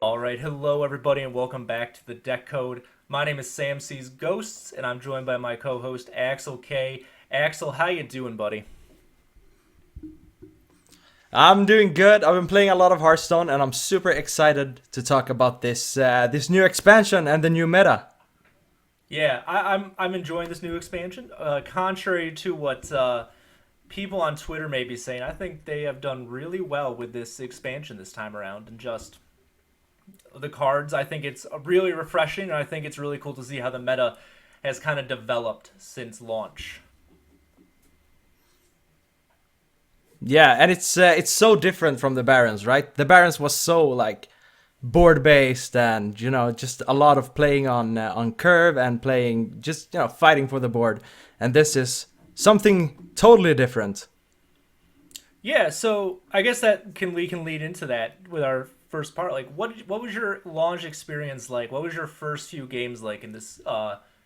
All right, hello everybody, and welcome back to the Deck Code. My name is SamSeesGhosts, and I'm joined by my co-host AxelK. Axel, how you doing, buddy? I'm doing good. I've been playing a lot of Hearthstone, and I'm super excited to talk about this new expansion and the new meta. Yeah, I'm enjoying this new expansion. Contrary to what people on Twitter may be saying, I think they have done really well with this expansion this time around, and just the cards. I think it's really refreshing, and I think it's really cool to see how the meta has kind of developed since launch. Yeah, and it's so different from the Barons, right? The Barons was so like board based, and just a lot of playing on curve and playing just fighting for the board. And this is something totally different. Yeah, so I guess we can lead into that with our first part. Like, what was your launch experience like? What was your first few games like in this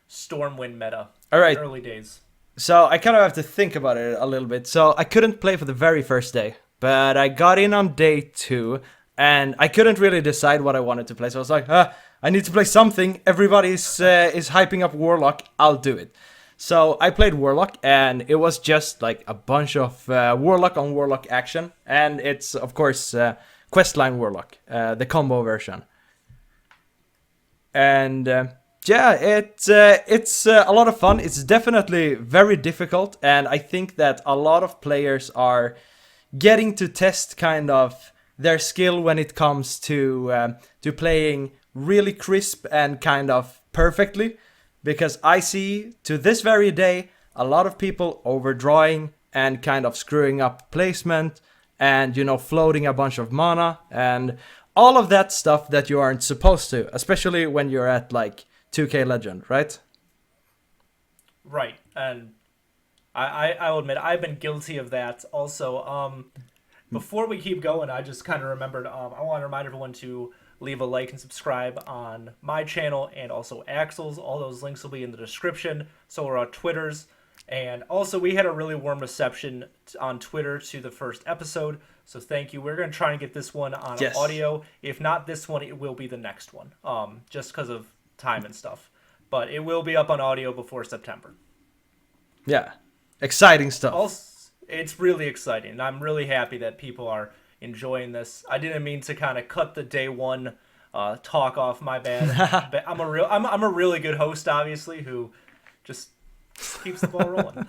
Stormwind meta, All the right, early days? so I kind of have to think about it a little bit. So I couldn't play for the very first day, but I got in on day two, and I couldn't really decide what I wanted to play. So I was like, I need to play something. Everybody's is hyping up Warlock. I'll do it. So I played Warlock, and it was just like a bunch of Warlock on Warlock action, and it's of course Questline Warlock, the combo version. And yeah, it's a lot of fun. It's definitely very difficult, and I think that a lot of players are getting to test kind of their skill when it comes to playing really crisp and kind of perfectly, because I see to this very day a lot of people overdrawing and kind of screwing up placement and floating a bunch of mana and all of that stuff that you aren't supposed to, especially when you're at like 2K Legend, right? Right, and I will admit I've been guilty of that also. Before we keep going, I just kind of remembered. I want to remind everyone to leave a like and subscribe on my channel and also Axel's. All those links will be in the description. So are our Twitters. And also, we had a really warm reception on Twitter to the first episode. So thank you. We're going to try and get this one on Yes. audio. If not this one, it will be the next one, just because of time and stuff. But it will be up on audio before September. Yeah. Exciting stuff. Also, it's really exciting. I'm really happy that people are enjoying this. I didn't mean to kind of cut the day one talk off. My bad. But I'm a really good host, obviously, who just keeps the ball rolling.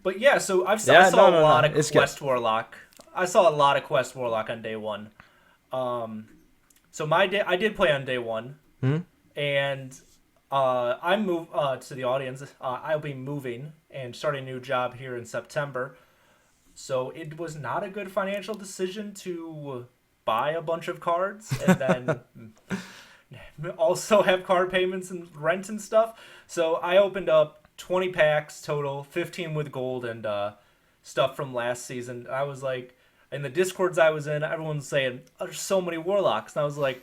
But yeah, so I Yeah, saw no, a no, lot no. of It's good. Quest Warlock. I saw a lot of Quest Warlock on day one. So my day, I did play on day one, Hmm? and I move to the audience. I'll be moving and starting a new job here in September. So it was not a good financial decision to buy a bunch of cards and then also have card payments and rent and stuff. So I opened up 20 packs total, 15 with gold and stuff from last season. I was like, in the discords I was in, everyone's saying, oh, there's so many warlocks. And I was like,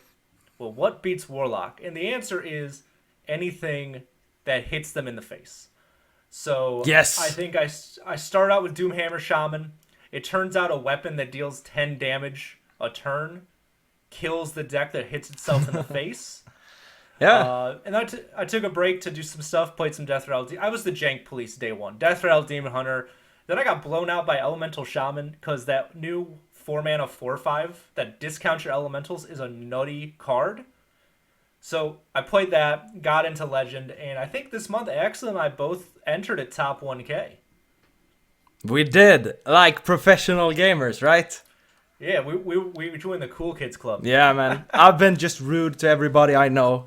well, what beats warlock? And the answer is anything that hits them in the face. So I Yes. think I start out with Doomhammer Shaman. It turns out a weapon that deals 10 damage a turn kills the deck that hits itself in the face. Yeah. And I took a break to do some stuff, played some Death Rattle. I was the jank police day one. Death Rattle Demon Hunter. Then I got blown out by Elemental Shaman because that new 4 mana 4/5 that discounts your elementals is a nutty card. So I played that, got into Legend, and I think this month Axel and I both entered at top 1K. We did. Like professional gamers, right? Yeah, we joined the Cool Kids Club. Yeah, man. I've been just rude to everybody I know.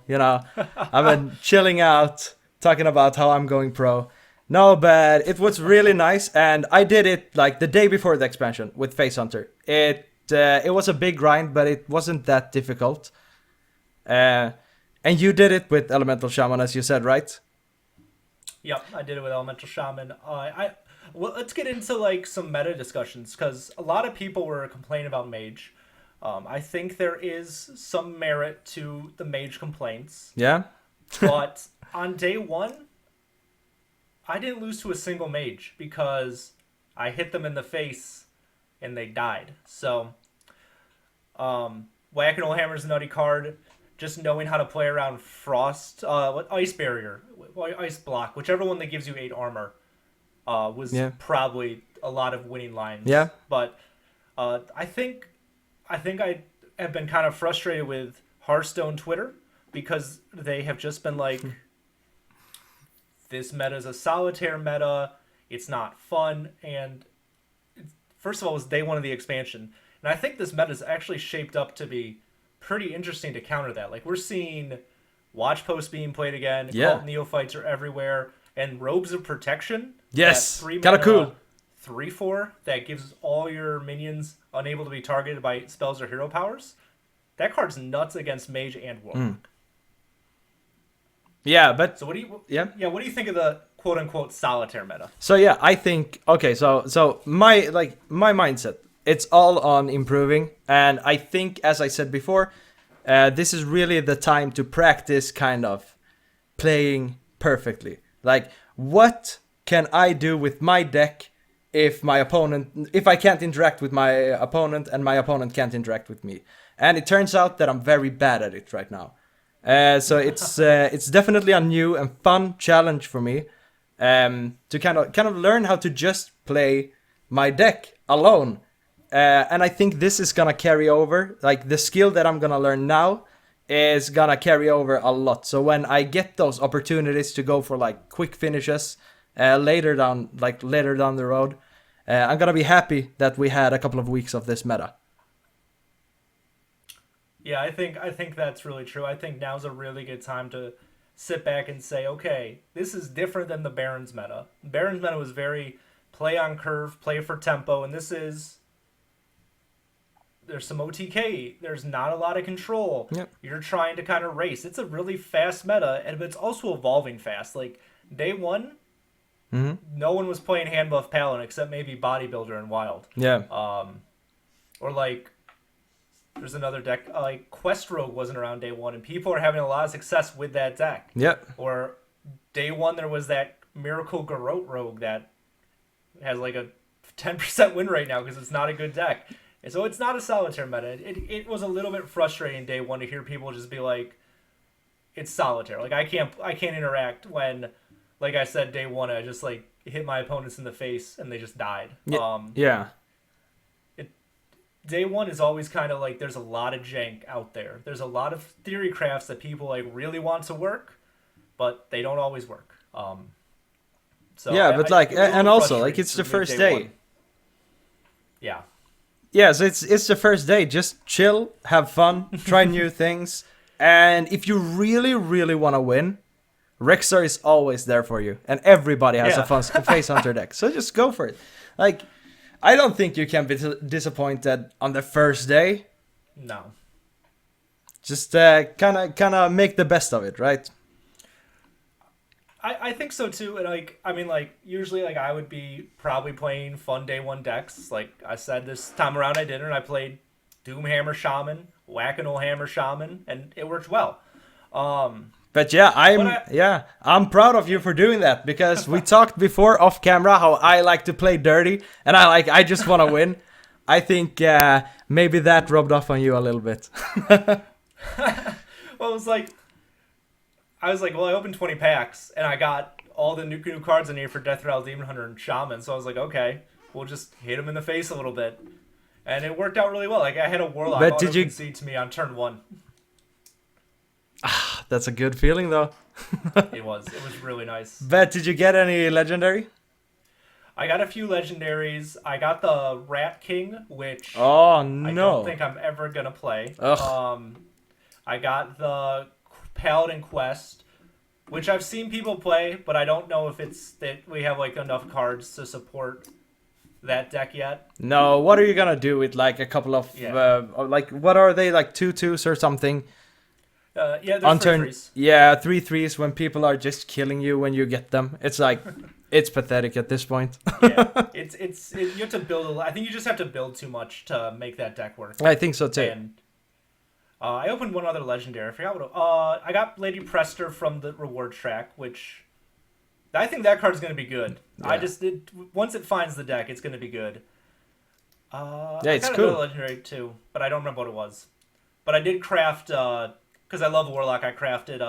I've been chilling out, talking about how I'm going pro. No, but it was really nice, and I did it like the day before the expansion with Face Hunter. It was a big grind, but it wasn't that difficult. Uh, and you did it with Elemental Shaman, as you said, right? Yep, I did it with Elemental Shaman. Well, let's get into like some meta discussions because a lot of people were complaining about Mage. I think there is some merit to the Mage complaints, Yeah. but on day one, I didn't lose to a single Mage because I hit them in the face and they died. So Whack-A-Mole Hammer's a nutty card. Just knowing how to play around Frost, Ice Barrier, Ice Block, whichever one that gives you 8 armor, was probably a lot of winning lines. Yeah. But I think I have been kind of frustrated with Hearthstone Twitter because they have just been like, this meta is a solitaire meta. It's not fun. And first of all, it was day one of the expansion. And I think this meta is actually shaped up to be pretty interesting to counter that. Like, we're seeing Watch Posts being played again. Yeah. Cult Neophytes are everywhere. And Robes of Protection. Yes. Kind of cool. 3/4 that gives all your minions unable to be targeted by spells or hero powers. That card's nuts against Mage and Warlock. Yeah, but so what do you what do you think of the quote unquote solitaire meta? So yeah, I think so my mindset, it's all on improving, and I think, as I said before, this is really the time to practice kind of playing perfectly. Like, what can I do with my deck if I can't interact with my opponent and my opponent can't interact with me? And it turns out that I'm very bad at it right now. So it's definitely a new and fun challenge for me, to kind of learn how to just play my deck alone. And I think this is gonna carry over. Like, the skill that I'm gonna learn now is gonna carry over a lot. So when I get those opportunities to go for like quick finishes later down the road, I'm gonna be happy that we had a couple of weeks of this meta. Yeah, I think that's really true. I think now's a really good time to sit back and say, okay, this is different than the Baron's meta. Baron's meta was very play on curve, play for tempo, and there's some OTK. There's not a lot of control. Yep. You're trying to kind of race. It's a really fast meta, and it's also evolving fast. Like, day one, no one was playing hand buff Paladin except maybe Bodybuilder and Wild. Yeah. Or like, there's another deck, like Quest Rogue wasn't around day one, and people are having a lot of success with that deck. Yep. Or day one, there was that Miracle Garrote Rogue that has like a 10% win rate now because it's not a good deck. And so it's not a solitaire meta. It was a little bit frustrating day one to hear people just be like, it's solitaire. Like, I can't interact when, like I said, day one, I just like hit my opponents in the face and they just died. Yeah. Day one is always kind of like, there's a lot of jank out there. There's a lot of theory crafts that people like really want to work, but they don't always work. So yeah, but and also like, it's the first day. One. Yeah. Yeah, so it's the first day. Just chill, have fun, try new things, and if you really, really want to win, Rexar is always there for you, and everybody has a fun face hunter deck. So just go for it. Like, I don't think you can be disappointed on the first day. No. Just kind of make the best of it, right? I think so too, and like, I mean, like, usually like I would be probably playing fun day one decks. Like I said, this time around I didn't. I played Doomhammer Shaman, Whack-A-Mole Hammer Shaman, and it worked well. But yeah, I'm proud of you for doing that, because we talked before off camera how I like to play dirty and I just want to win. I think maybe that rubbed off on you a little bit. Well, I was like, well, I opened 20 packs and I got all the new cards in here for Death Rattle, Demon Hunter, and Shaman. So I was like, okay, we'll just hit him in the face a little bit, and it worked out really well. Like, I had a Warlock concede to me on turn 1. That's a good feeling, though. It was really nice. But did you get any legendary? I got a few legendaries. I got the Rat King, which I don't think I'm ever gonna play. Ugh. I got the Paladin Quest, which I've seen people play, but I don't know if it's that we have like enough cards to support that deck yet. No, what are you gonna do with like a couple of like, what are they, like 2/2s or something? Yeah, they're 3/3s. Yeah, 3/3s when people are just killing you when you get them. It's like, it's pathetic at this point. Yeah, you have to build. I think you just have to build too much to make that deck work. I think so too. And I opened one other legendary. I forgot what. I got Lady Prester from the reward track, which I think that card's going to be good. Yeah. Once it finds the deck, it's going to be good. Yeah, it's I got cool. another legendary too, but I don't remember what it was. But I did craft because I love Warlock. I crafted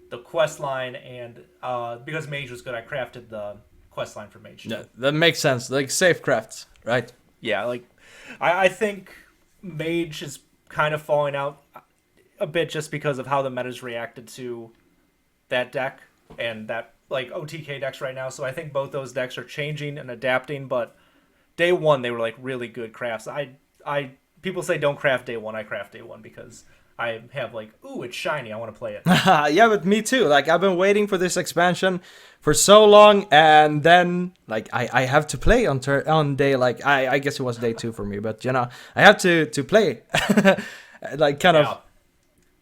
the quest line, and because Mage was good, I crafted the quest line for Mage Yeah, too. that makes sense. Like safe crafts, right? Yeah, like I think Mage is kind of falling out a bit just because of how the meta's reacted to that deck and that like OTK decks right now. So I think both those decks are changing and adapting. But day one they were like really good crafts. I people say don't craft day one. I craft day one because I have like, ooh, it's shiny. I want to play it. Yeah, but me too. Like I've been waiting for this expansion for so long, and then like I have to play on day like I guess it was day 2 for me, but you know I have to play like kind of Yeah.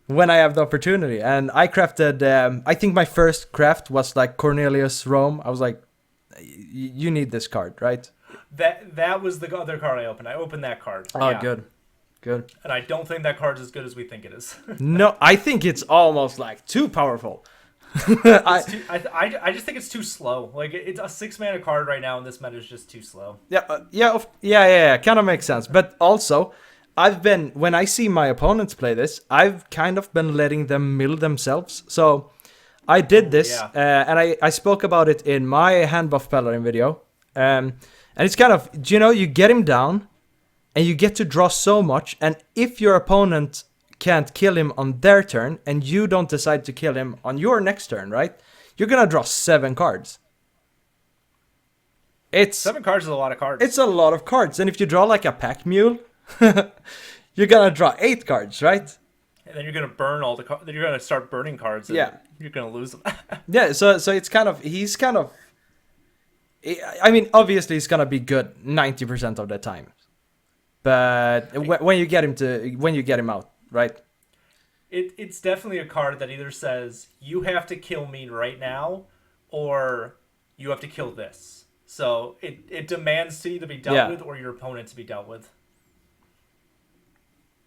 when I have the opportunity. And I crafted. I think my first craft was like Cornelius Rome. I was like, you need this card, right? That was the other card I opened. I opened that card. Oh, Yeah. good. And I don't think that card's as good as we think it is. No, I think it's almost like too powerful. I just think it's too slow. Like it's a 6-mana card right now, and this meta is just too slow. Yeah, kind of makes sense. But also, when I see my opponents play this, I've kind of been letting them mill themselves. So I did this, yeah. and I spoke about it in my hand buff Paladin video. And it's kind of, you get him down, and you get to draw so much, and if your opponent can't kill him on their turn, and you don't decide to kill him on your next turn, right? You're gonna draw 7 cards. 7 cards is a lot of cards. It's a lot of cards, and if you draw like a pack mule, you're gonna draw 8 cards, right? And then you're gonna burn all the cards. Then you're gonna start burning cards. And Yeah. You're gonna lose them. Yeah, so it's kind of, he's kind of, I mean, obviously he's gonna be good 90% of the time. But when you get him out, right? It's definitely a card that either says you have to kill me right now, or you have to kill this. So it demands to either be dealt with or your opponent to be dealt with.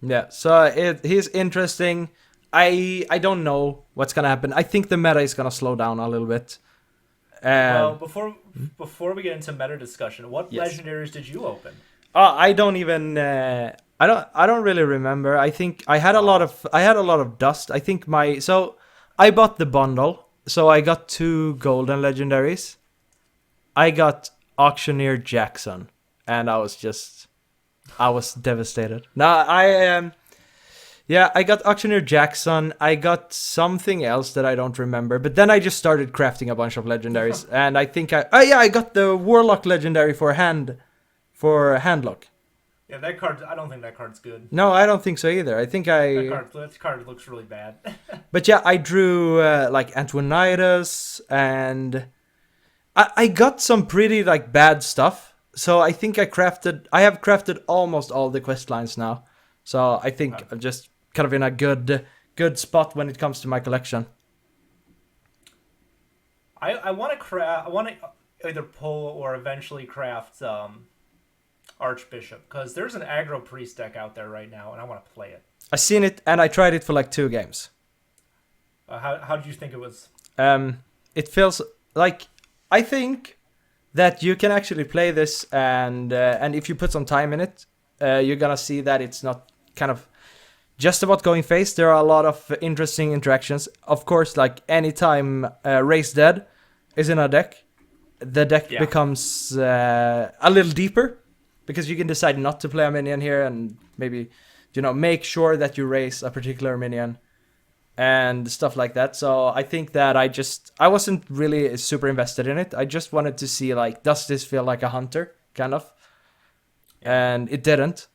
Yeah, so he's interesting. I don't know what's gonna happen. I think the meta is gonna slow down a little bit. Well, before we get into meta discussion, what legendaries did you open? I don't even. I don't really remember. I think I had a lot of dust. I think I bought the bundle, so I got 2 golden legendaries. I got Auctioneer Jackson, and I was devastated. Now I got Auctioneer Jackson. I got something else that I don't remember. But then I just started crafting a bunch of legendaries, and I think I got the Warlock legendary for handlock. Yeah, that card. I don't think that card's good. No, I don't think so either. I think That card looks really bad. But yeah, I drew like Antonidas, and I got some pretty like bad stuff. So I think I have crafted almost all the quest lines now. So I think I'm just kind of in a good spot when it comes to my collection. I want to either pull or eventually craft Archbishop, because there's an aggro priest deck out there right now, and I want to play it. I seen it, and I tried it for like 2 games. How did you think it was? It feels like, I think that you can actually play this, and if you put some time in it, you're gonna see that it's not kind of just about going face. There are a lot of interesting interactions. Of course, like anytime Raise Dead is in a deck, the deck becomes a little deeper, because you can decide not to play a minion here and maybe, make sure that you raise a particular minion and stuff like that. So I think that I wasn't really super invested in it. I just wanted to see, like, does this feel like a hunter, kind of? And it didn't.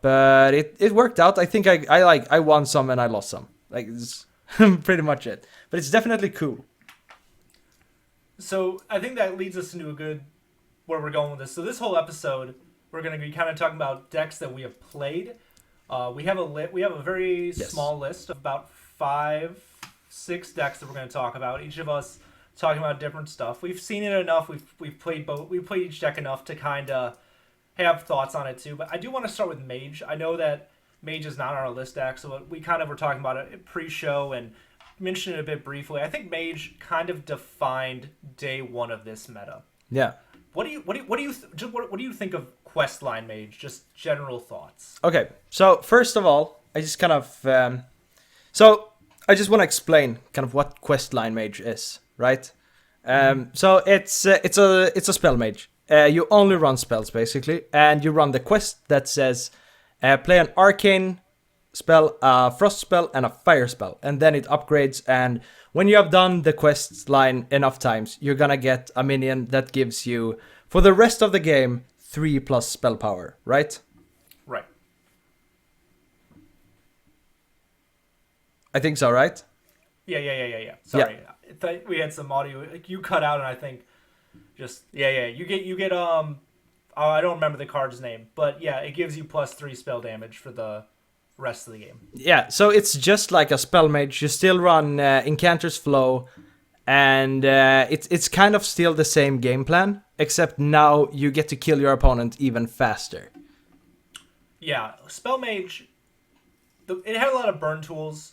But it worked out. I think I won some and I lost some. Like, it's pretty much it. But it's definitely cool. So I think that leads us into where we're going with this. So this whole episode, we're going to be kind of talking about decks that we have played. We have a very small list of about 5-6 decks that we're going to talk about. Each of us talking about different stuff. We've seen it enough. We've played both. We've played each deck enough to kind of have thoughts on it too. But I do want to start with Mage. I know that Mage is not on our list deck, so we kind of were talking about it pre-show and mentioned it a bit briefly. I think Mage kind of defined day one of this meta. Yeah. what do you think of Questline Mage? Just general thoughts. Okay, so first of all, I just kind of so I just want to explain kind of what Questline Mage is, right? So it's a spell mage. You only run spells basically, and you run the quest that says play an arcane spell, a frost spell, and a fire spell, and then it upgrades. And when you have done the quest line enough times, you're gonna get a minion that gives you for the rest of the game 3+ spell power, right? Right. I think so, right? Yeah. Sorry, we had some audio. Like, you cut out, and I think just yeah. You get oh, I don't remember the card's name, but yeah, it gives you +3 spell damage for the rest of the game. Yeah, so it's just like a spell mage. You still run Incanter's Flow, and it's kind of still the same game plan, except now you get to kill your opponent even faster. Yeah, spell mage. It had a lot of burn tools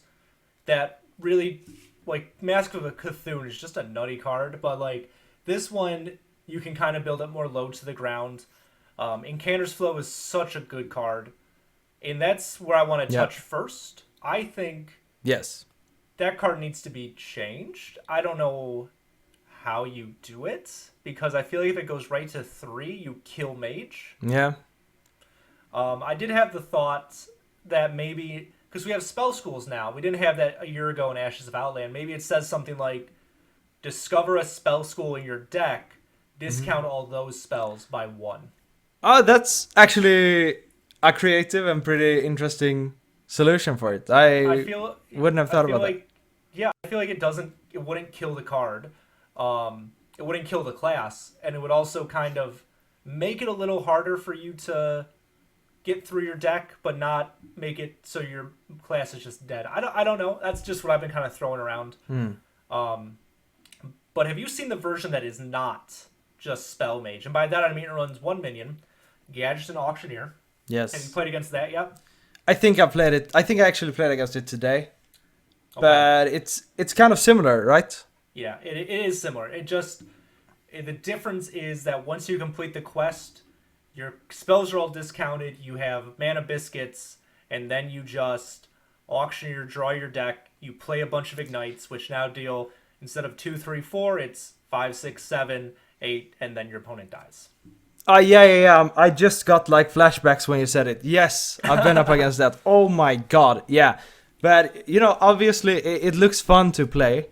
that really, like, Mask of a Cthulhu is just a nutty card, but like this one, you can kind of build up more load to the ground. Incanter's Flow is such a good card, and that's where I want to touch first. I think Yes. that card needs to be changed. I don't know how you do it, because I feel like if it goes right to 3, you kill Mage. Yeah. I did have the thought that maybe, because we have spell schools now, we didn't have that a year ago in Ashes of Outland. Maybe it says something like, discover a spell school in your deck, discount all those spells by 1. Oh, that's actually a creative and pretty interesting solution for it. I wouldn't have thought about that. Yeah, I feel like it wouldn't kill the card. It wouldn't kill the class, and it would also kind of make it a little harder for you to get through your deck, but not make it so your class is just dead. I don't know. That's just what I've been kind of throwing around. But have you seen the version that is not just Spell Mage? And by that I mean it runs 1 minion, Gadget and Auctioneer. Yes. Have you played against that yet? I think I played it. I think I actually played against it today. Okay. But it's kind of similar, right? Yeah, it is similar. The difference is that once you complete the quest, your spells are all discounted. You have mana biscuits, and then you just Auctioneer, draw your deck. You play a bunch of ignites, which now deal, instead of 2, 3, 4, it's 5, 6, 7, 8, and then your opponent dies. Yeah. I just got like flashbacks when you said it. Yes, I've been up against that. Oh my god, yeah. But obviously it looks fun to play.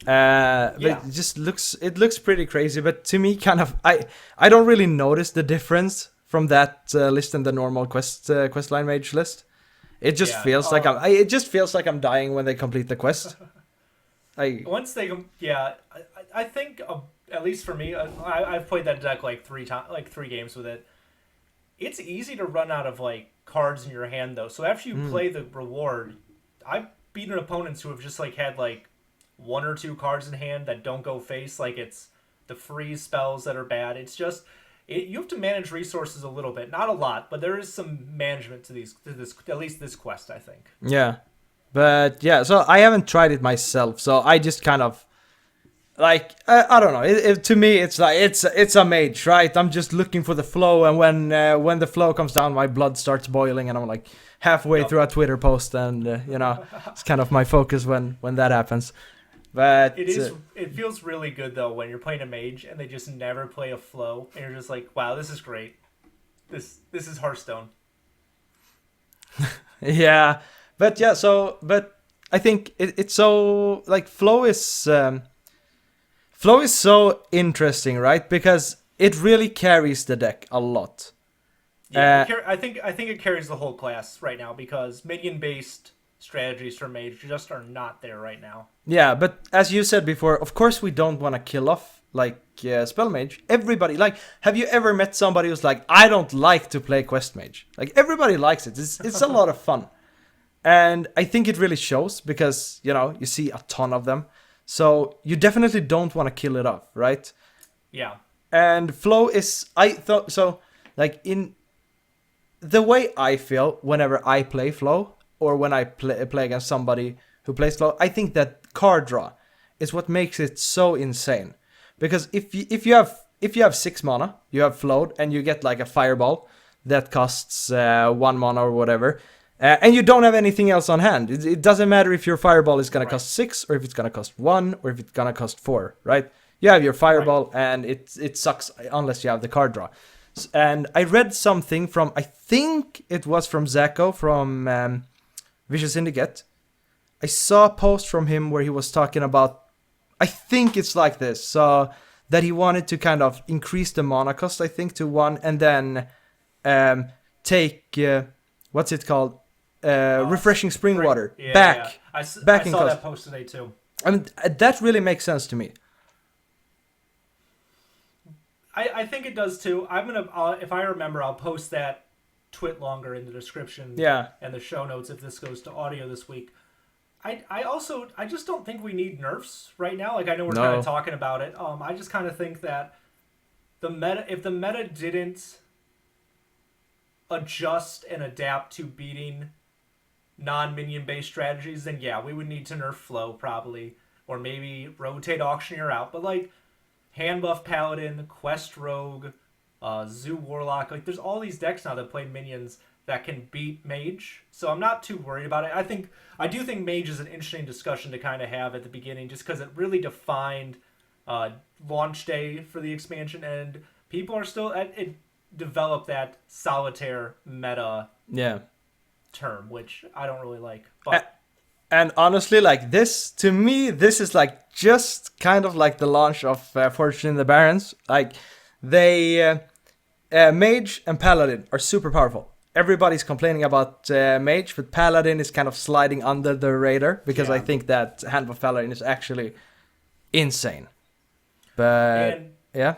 But it looks pretty crazy. But to me, kind of, I don't really notice the difference from that list and the normal questline mage list. It just feels like I'm dying when they complete the quest. I think at least for me, I've played that deck like 3 games with it. It's easy to run out of like cards in your hand though. So after you play the reward, I've beaten opponents who have just like had like 1 or 2 cards in hand that don't go face. Like it's the freeze spells that are bad. It's just you have to manage resources a little bit, not a lot, but there is some management to this at least this quest, I think. Yeah, but yeah, so I haven't tried it myself, so I just kind of like I don't know. To me, it's like it's a mage, right? I'm just looking for the flow, and when the flow comes down, my blood starts boiling, and I'm like halfway through a Twitter post, and it's kind of my focus when that happens. But it feels really good though when you're playing a mage and they just never play a flow, and you're just like, wow, this is great. This is Hearthstone. Yeah, but I think it's so like flow is so interesting, right? Because it really carries the deck a lot. Yeah, I think it carries the whole class right now because minion based strategies for mage just are not there right now. Yeah, but as you said before, of course we don't want to kill off like spell mage. Everybody, like, have you ever met somebody who's like, I don't like to play quest mage? Like everybody likes it. It's a lot of fun, and I think it really shows because you see a ton of them, so you definitely don't want to kill it off, right? Yeah. And flow is like in the way I feel whenever I play flow. Or when I play against somebody who plays flow, I think that card draw is what makes it so insane. Because if if you have 6 mana, you have float, and you get like a fireball that costs 1 mana or whatever, and you don't have anything else on hand. It doesn't matter if your fireball is gonna cost 6, or if it's gonna cost 1, or if it's gonna cost 4, right? You have your fireball, and it sucks unless you have the card draw. And I read something from, I think it was from Zacko from Vicious Syndicate. I saw a post from him where he was talking about, I think it's like this, so that he wanted to kind of increase the mana cost, I think, to 1, and then take, what's it called? Refreshing spring water back. Yeah. I back in saw cost. that post today too. I mean, that really makes sense to me. I think it does too. I'm gonna, if I remember, I'll post that twit longer in the description. Yeah. And the show notes if this goes to audio this week. I just don't think we need nerfs right now. Like, I know we're kind of talking about it. I just kind of think that if the meta didn't adjust and adapt to beating non-minion based strategies, then yeah, we would need to nerf flow probably, or maybe rotate auctioneer out. But like hand buff paladin, quest rogue, zoo warlock, like there's all these decks now that play minions that can beat mage, so I'm not too worried about it. I do think mage is an interesting discussion to kind of have at the beginning, just because it really defined launch day for the expansion, and people are still it developed that solitaire meta term, which I don't really like. But and honestly, like this, to me, this is like just kind of like the launch of Fortune in the Barrens. Like they mage and paladin are super powerful. Everybody's complaining about Mage, but Paladin is kind of sliding under the radar because I think that Hand of Paladin is actually insane. But yeah,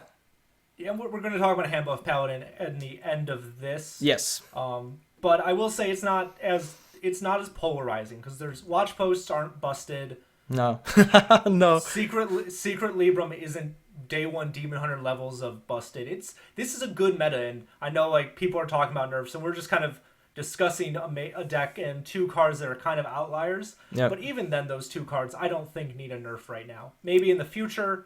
we're going to talk about Hand of Paladin at the end of this. Yes. But I will say it's not as polarizing because there's watch posts aren't busted. No, no. Secret Libram isn't day 1 Demon Hunter levels of busted. This is a good meta, and I know like people are talking about nerfs, and we're just kind of discussing a deck and 2 cards that are kind of outliers. Yep. But even then, those 2 cards I don't think need a nerf right now. Maybe in the future,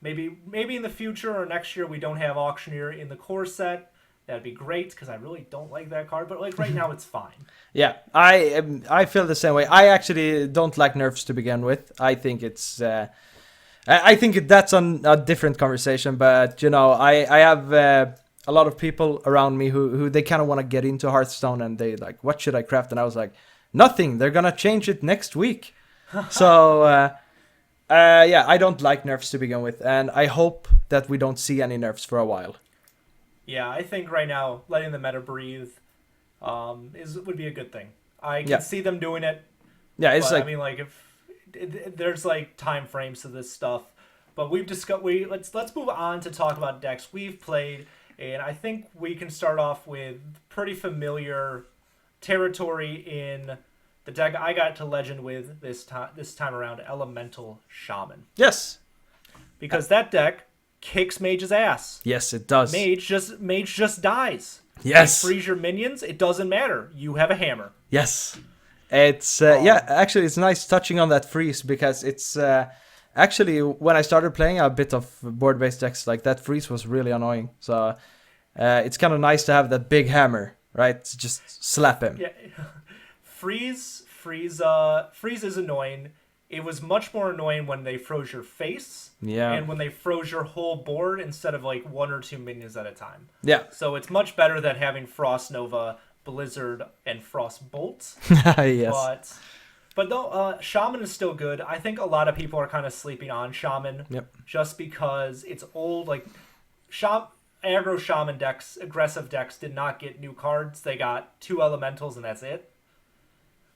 maybe in the future or next year we don't have Auctioneer in the core set. That'd be great because I really don't like that card. But like right now, it's fine. Yeah, I feel the same way. I actually don't like nerfs to begin with. I think it's. I think that's a different conversation, but you know, I have a lot of people around me who they kind of want to get into Hearthstone, and they like, what should I craft? And I was like, nothing. They're gonna change it next week. So yeah, I don't like nerfs to begin with, and I hope that we don't see any nerfs for a while. Yeah, I think right now letting the meta breathe would be a good thing. I can see them doing it. Yeah, it's like, I mean, like if there's like time frames to this stuff, but we've discussed. Let's move on to talk about decks we've played, and I think we can start off with pretty familiar territory in the deck I got to Legend with this time around, Elemental Shaman. Yes, because that deck kicks Mage's ass. Yes, it does. Mage just dies. Yes. You freeze your minions, it doesn't matter. You have a hammer. Yes. It's yeah, actually it's nice touching on that freeze, because it's actually when I started playing a bit of board-based decks, like that freeze was really annoying. So it's kind of nice to have that big hammer, right? To just slap him. Yeah. Freeze is annoying. It was much more annoying when they froze your face. Yeah. And when they froze your whole board instead of like 1 or 2 minions at a time. Yeah. So it's much better than having Frost Nova, Blizzard, and Frost Bolt. Yes. But though Shaman is still good. I think a lot of people are kind of sleeping on Shaman. Yep. Just because it's old. Like aggro Shaman decks, aggressive decks did not get new cards. They got 2 elementals and that's it.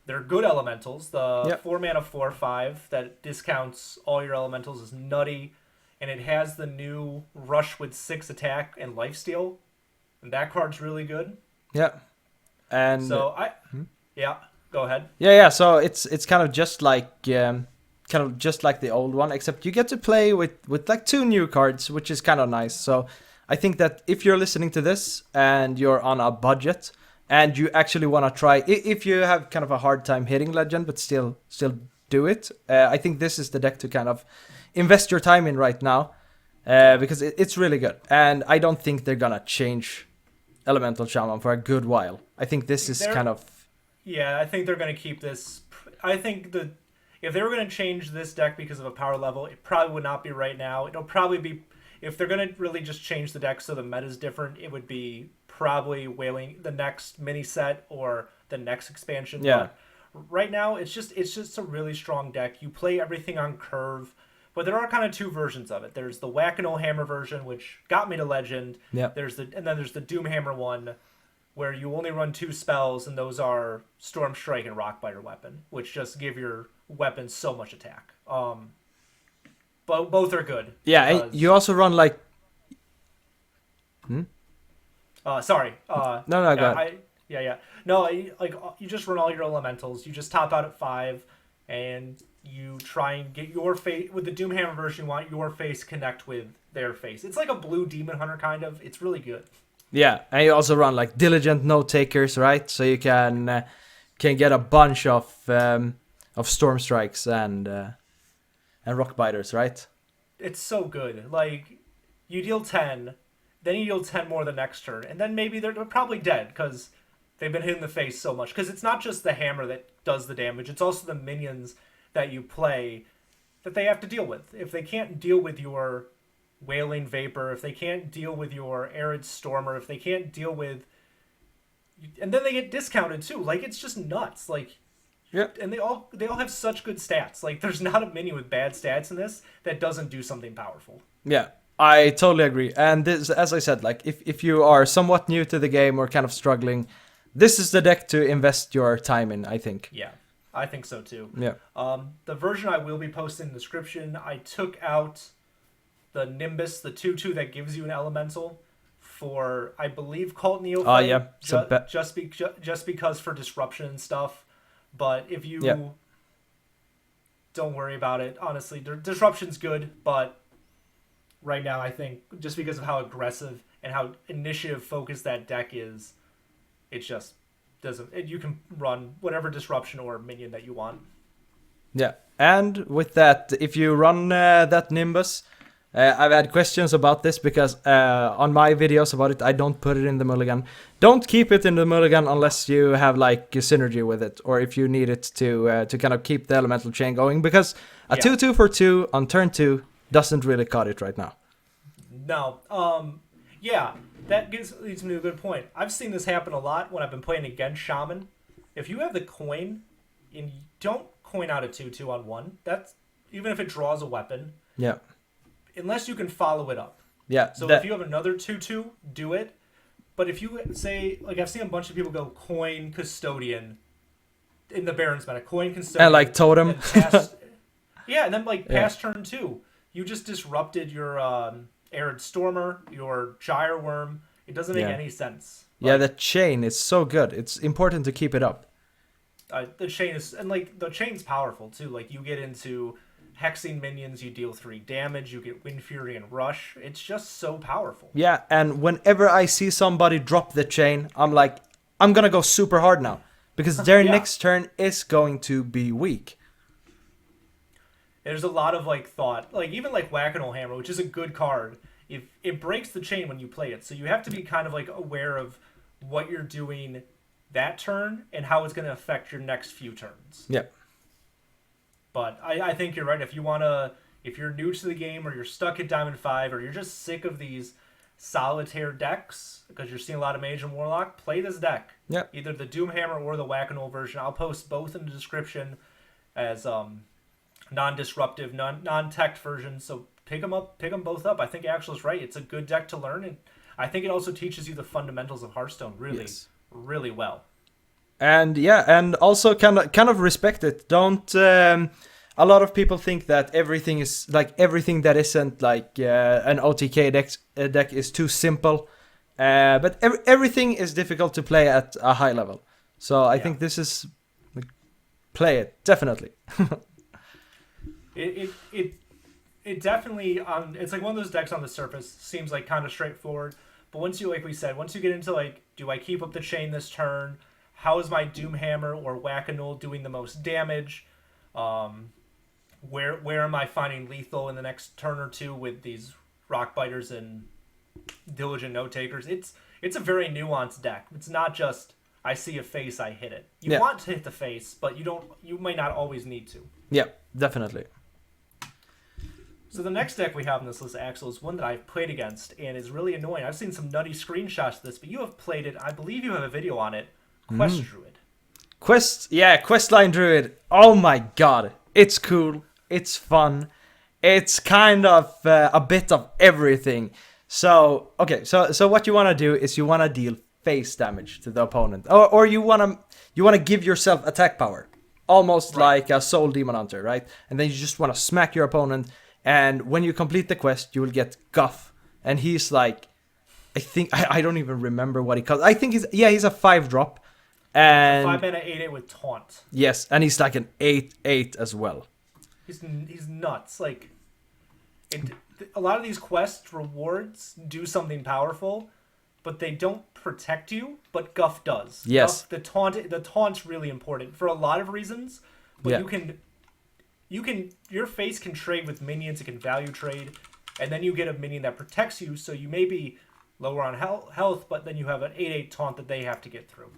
They're good elementals. The 4 mana 4/5 that discounts all your elementals is nutty, and it has the new Rush with 6 attack and lifesteal, and that card's really good. Yeah. And so go ahead. Yeah. So it's kind of just like the old one, except you get to play with like 2 new cards, which is kind of nice. So I think that if you're listening to this and you're on a budget and you actually want to try, if you have kind of a hard time hitting Legend but still do it, I think this is the deck to kind of invest your time in right now. because it's really good. And I don't think they're gonna change Elemental Shaman for a good while. I think this is kind of... Yeah, I think they're going to keep this. I think if they were going to change this deck because of a power level, it probably would not be right now. It'll probably be, if they're going to really just change the deck so the meta's different, it would be probably Wailing the next mini set or the next expansion. Yeah. But right now, it's just a really strong deck. You play everything on curve, but there are kind of two versions of it. There's the Whack-A-Mole Hammer version, which got me to Legend. Yeah. And then there's the Doomhammer one, where you only run 2 spells, and those are Storm Strike and Rockbiter Weapon, which just give your weapons so much attack. But both are good. Yeah, and you also run like... Sorry. No, go ahead. No, you just run all your elementals. You just top out at 5, and you try and get your face... With the Doomhammer version, you want your face connect with their face. It's like a blue Demon Hunter, kind of. It's really good. Yeah, and you also run like Diligent Note Takers, right? So you can get a bunch of Storm Strikes and Rock Biters, right? It's so good. Like, you deal 10, then you deal 10 more the next turn, and then maybe they're probably dead because they've been hit in the face so much. Because it's not just the hammer that does the damage; it's also the minions that you play that they have to deal with. If they can't deal with your Wailing Vapor, if they can't deal with your Arid Stormer, if they can't deal with... And then they get discounted too. Like, it's just nuts. Like, yep. And they all have such good stats. Like, there's not a minion with bad stats in this that doesn't do something powerful. Yeah, I totally agree. And this, as I said, like, if you are somewhat new to the game or kind of struggling, this is the deck to invest your time in, I think. Yeah, I think so too. Yeah. The version I will be posting in the description, I took out the Nimbus, the 2/2 that gives you an elemental for, I believe, Cult Neophyte. Yeah. Just because for disruption and stuff. But if you don't worry about it, honestly, disruption's good. But right now, I think just because of how aggressive and how initiative focused that deck is, it just doesn't. You can run whatever disruption or minion that you want. Yeah, and with that, if you run that Nimbus. I've had questions about this because on my videos about it, I don't put it in the mulligan. Don't keep it in the mulligan unless you have like a synergy with it, or if you need it to kind of keep the elemental chain going, because a 2/2 for 2 on turn 2 doesn't really cut it right now. No. Yeah, that leads me to a good point. I've seen this happen a lot when I've been playing against Shaman. If you have the coin, and you don't coin out a 2/2 on 1, that's even if it draws a weapon. Yeah. Unless you can follow it up. Yeah. So if you have another 2/2, do it. But if you say, like, I've seen a bunch of people go coin Custodian in the Baron's meta, coin Custodian. And like Totem. And then past turn 2, you just disrupted your Arid Stormer, your Gyre Worm. It doesn't make any sense. Yeah, the chain is so good. It's important to keep it up. The chain is, and like the chain's powerful too. Like, you get into hexing minions, you deal 3 damage, you get Wind Fury and Rush. It's just so powerful. Yeah, and whenever I see somebody drop the chain, I'm like, I'm gonna go super hard now. Because their next turn is going to be weak. There's a lot of like thought. Like, even like Whack-A-Mole Hammer, which is a good card, if it breaks the chain when you play it. So you have to be kind of like aware of what you're doing that turn and how it's going to affect your next few turns. Yep. But I think you're right. If you're new to the game, or you're stuck at Diamond 5, or you're just sick of these solitaire decks because you're seeing a lot of Mage and Warlock, play this deck. Yep. Either the Doomhammer or the Whack-A-Mole version. I'll post both in the description as non-disruptive, non-tech versions. So pick them both up. I think Axel's right. It's a good deck to learn, and I think it also teaches you the fundamentals of Hearthstone really well. And and also kind of respect it. Don't. A lot of people think that everything that isn't like an OTK deck is too simple, but everything is difficult to play at a high level. So I think this is play it definitely. It definitely it's like one of those decks on the surface seems like kind of straightforward, but once you get into like, do I keep up the chain this turn? How is my Doomhammer or Whack-A-Mole doing the most damage? Where am I finding lethal in the next turn or two with these Rockbiters and Diligent Note Takers. It's a very nuanced deck. It's not just I see a face, I hit it. You want to hit the face, but you might not always need to. Yeah, definitely. So the next deck we have in this list, Axel, is one that I've played against and is really annoying. I've seen some nutty screenshots of this, but you have played it. I believe you have a video on it. Druid. Questline Druid. Oh my god. It's cool. It's fun. It's kind of a bit of everything. So, okay, so what you want to do is you want to deal face damage to the opponent. Or you want to give yourself attack power. Almost like a Soul Demon Hunter, right? And then you just want to smack your opponent. And when you complete the quest, you will get Guff. And he's like, I don't even remember what he calls. I think he's a 5-drop. And 5-mana 8/8 with taunt. Yes, and he's like an 8/8 as well. He's nuts. Like, a lot of these quest rewards do something powerful, but they don't protect you. But Guff does. Yes, Guff, the taunt's really important for a lot of reasons. But your face can trade with minions. It can value trade, and then you get a minion that protects you. So you may be lower on health, but then you have an 8/8 taunt that they have to get through.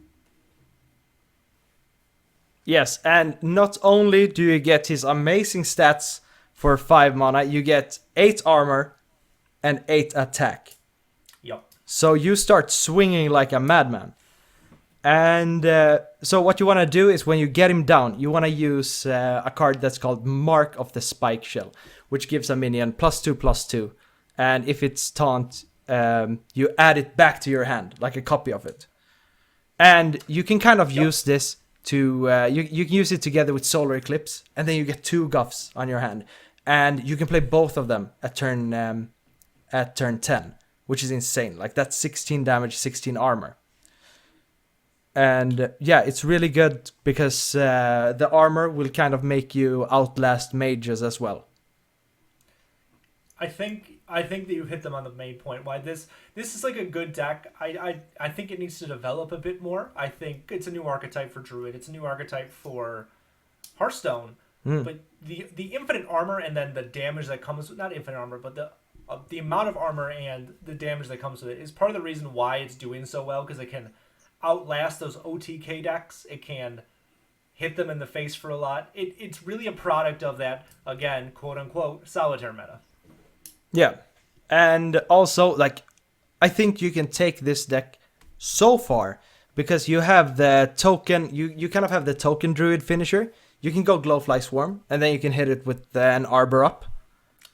Yes, and not only do you get his amazing stats for 5 mana, you get 8 armor and 8 attack. Yep. So you start swinging like a madman. And so what you want to do is when you get him down, you want to use a card that's called Mark of the Spike Shell, which gives a minion +2/+2. And if it's taunt, you add it back to your hand, like a copy of it. And you can kind of use this to you can use it together with Solar Eclipse, and then you get 2 Guffs on your hand, and you can play both of them at turn 10, which is insane. Like, that's 16 damage, 16 armor, and it's really good because the armor will kind of make you outlast mages as well. I think that you hit them on the main point. Why this is like a good deck. I think it needs to develop a bit more. I think it's a new archetype for Druid. It's a new archetype for Hearthstone. But the infinite armor and then the damage that comes with, not infinite armor, but the amount of armor and the damage that comes with it is part of the reason why it's doing so well, because it can outlast those OTK decks. It can hit them in the face for a lot. It's really a product of that, again, quote unquote, Solitaire meta. Yeah, and also, like, I think you can take this deck so far because you have the token, you kind of have the token Druid finisher. You can go Glowfly Swarm, and then you can hit it with an Arbor up.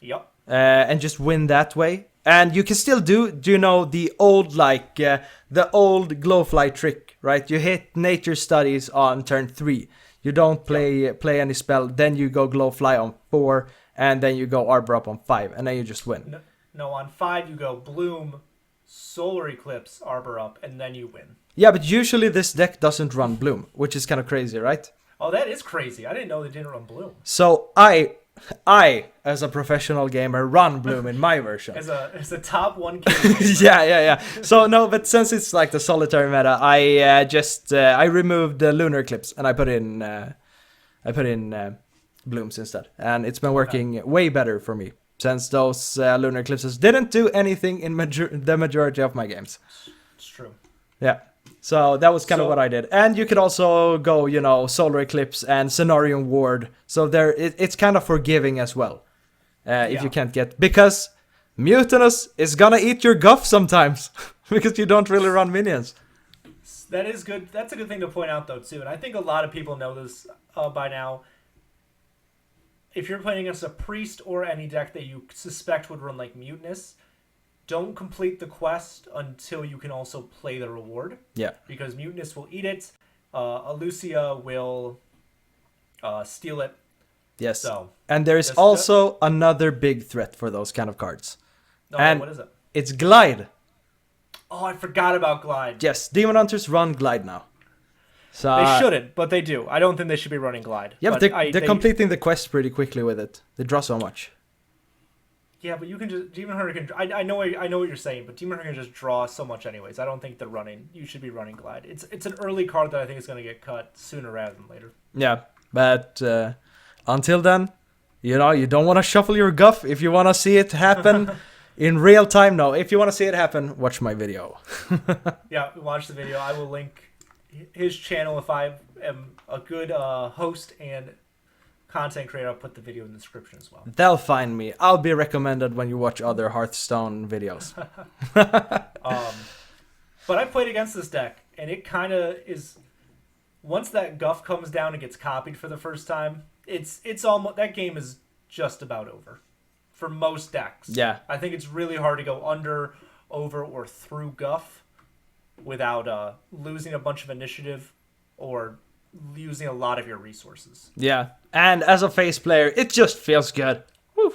Yep. And just win that way. And you can still do you know, the old, the old Glowfly trick, right? You hit Nature Studies on turn 3. You don't play any spell, then you go Glowfly on 4, and then you go Arbor up on 5, and then you just win. No, on 5 you go Bloom, Solar Eclipse, Arbor up, and then you win. Yeah, but usually this deck doesn't run Bloom, which is kind of crazy, right? Oh, that is crazy. I didn't know they didn't run Bloom. So I, as a professional gamer, run Bloom in my version. As a top 1K gamer. yeah. So no, but since it's like the Solitaire meta, I removed the Lunar Eclipse and I put in Blooms instead, and it's been working way better for me since those Lunar Eclipses didn't do anything in the majority of my games. It's true. Yeah. So that was kind of what I did. And you could also go, Solar Eclipse and Cenarion Ward. So it's kind of forgiving as well. If you can't get... Because Mutinous is gonna eat your guff sometimes. Because you don't really run minions. That is good. That's a good thing to point out, though, too. And I think a lot of people know this by now. If you're playing against a Priest or any deck that you suspect would run like Mutinous, don't complete the quest until you can also play the reward. Yeah. Because Mutinous will eat it. Alucia will steal it. Yes. So, and there is also another big threat for those kind of cards. Oh, and what is it? It's Glide. Oh, I forgot about Glide. Yes, Demon Hunters run Glide now. So they shouldn't, but they do. I don't think they should be running Glide. Yeah, but they're completing the quest pretty quickly with it. They draw so much. Yeah, but you can just Demon Hunter can. I know what you're saying, but Demon Hunter can just draw so much anyways. I don't think they're running. You should be running Glide. It's an early card that I think is going to get cut sooner rather than later. Yeah, but until then, you don't want to shuffle your guff if you want to see it happen. In real time, no. If you want to see it happen, watch my video. Yeah, watch the video. I will link his channel if I am a good host and content creator. I'll put the video in the description as well. They'll find me. I'll be recommended when you watch other Hearthstone videos. But I played against this deck, and it kind of is. Once that Guff comes down and gets copied for the first time, it's almost that game is just about over for most decks. Yeah. I think it's really hard to go under, over, or through Guff without losing a bunch of initiative or using a lot of your resources. Yeah. And as a face player, it just feels good. Woo.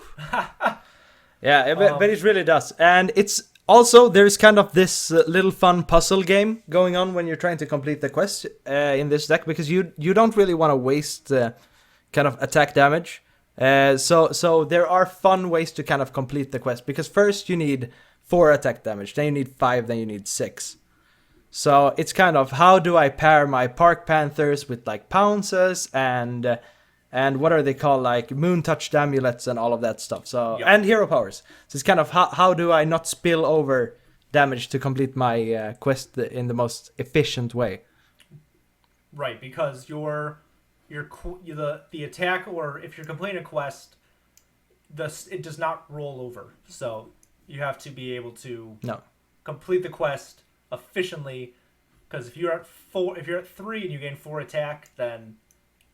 Yeah, but it really does. And it's also, there's kind of this little fun puzzle game going on when you're trying to complete the quest in this deck, because you don't really want to waste kind of attack damage. So there are fun ways to kind of complete the quest, because first you need 4 attack damage, then you need 5, then you need 6. So it's kind of, how do I pair my Park Panthers with like Pounces and what are they called, like Moon Touched Amulets and all of that stuff. So Yep. And Hero Powers. So it's kind of how do I not spill over damage to complete my quest in the most efficient way. Right, because the attack, or if you're completing a quest, it does not roll over. So you have to be able to complete the quest efficiently, because if you're at 3 and you gain 4 attack, then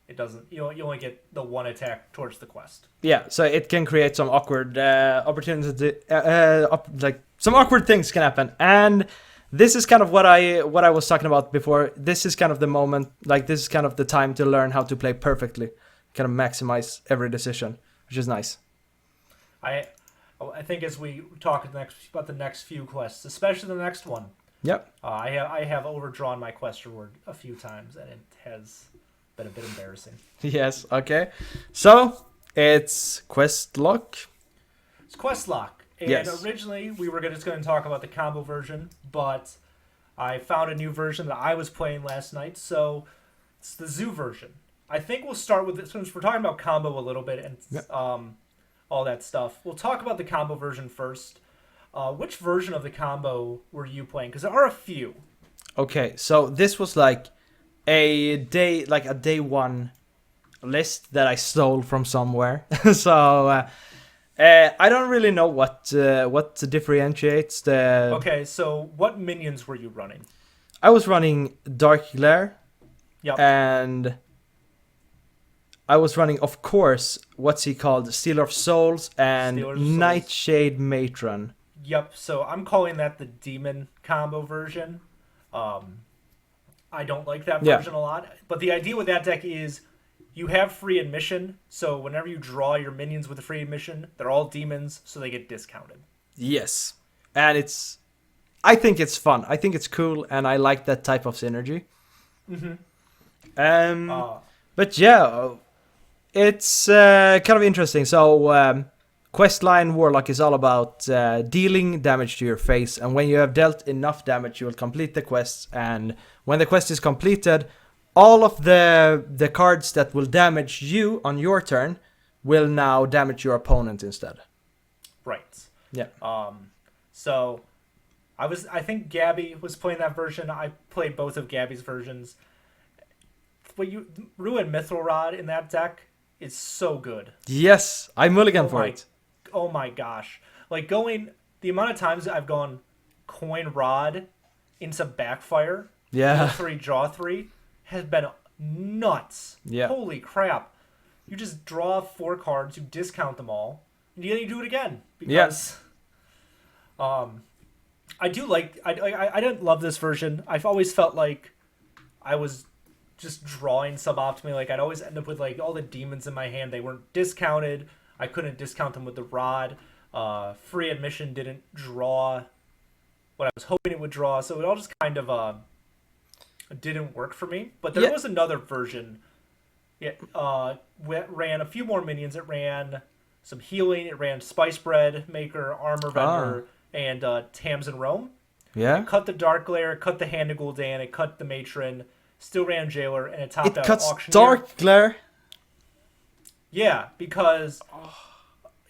it doesn't. You only get the 1 attack towards the quest. Yeah, so it can create some awkward opportunities. Like some awkward things can happen, and this is kind of what I was talking about before. This is kind of the moment, like this is kind of the time to learn how to play perfectly, kind of maximize every decision, which is nice. I think as we talk about the next few quests, especially the next one. Yep. I have overdrawn my quest reward a few times, and it has been a bit embarrassing. Yes. Okay. So it's quest lock. It's quest lock, and Yes. originally we were just going to talk about the combo version, but I found a new version that I was playing last night, so it's the zoo version. I think we'll start with this since we're talking about combo a little bit and all that stuff. We'll talk about the combo version first. Which version of the combo were you playing? Because there are a few. Okay, so this was like a day one list that I stole from somewhere. So I don't really know what differentiates the. Okay, so what minions were you running? I was running Dark Glare. Yep. And I was running, of course, what's he called? Stealer of Souls and Stealer of Souls. Nightshade Matron. Yep, so I'm calling that the demon combo version. I don't like that version a lot. But the idea with that deck is you have free admission, so whenever you draw your minions with a free admission, they're all demons, so they get discounted. Yes. And I think it's fun. I think it's cool, and I like that type of synergy. Mm-hmm. But yeah, it's kind of interesting. So Questline Warlock is all about dealing damage to your face, and when you have dealt enough damage, you will complete the quests, and when the quest is completed, all of the cards that will damage you on your turn will now damage your opponent instead. Right. Yeah. So I think Gabby was playing that version. I played both of Gabby's versions. But Ruin Mithril Rod in that deck is so good. Yes, I mulligan for it. Oh my gosh. Like the amount of times I've gone Coin Rod into Backfire, Yeah. 3 draw 3, has been nuts. Yeah. Holy crap. You just draw 4 cards, you discount them all, and then you do it again. Because I do like I didn't love this version. I've always felt like I was just drawing suboptimally. Like I'd always end up with like all the demons in my hand. They weren't discounted. I couldn't discount them with the rod. Free admission didn't draw what I was hoping it would draw. So it all just kind of didn't work for me. But there was another version. It ran a few more minions. It ran some healing. It ran Spice Bread Maker, Armor Vendor, and Tamsin Rome. Yeah. It cut the Dark Glare, it cut the Hand of Gul'dan, it cut the Matron, still ran Jailer, and it topped out cuts Auctioneer. Dark Glare. Yeah, because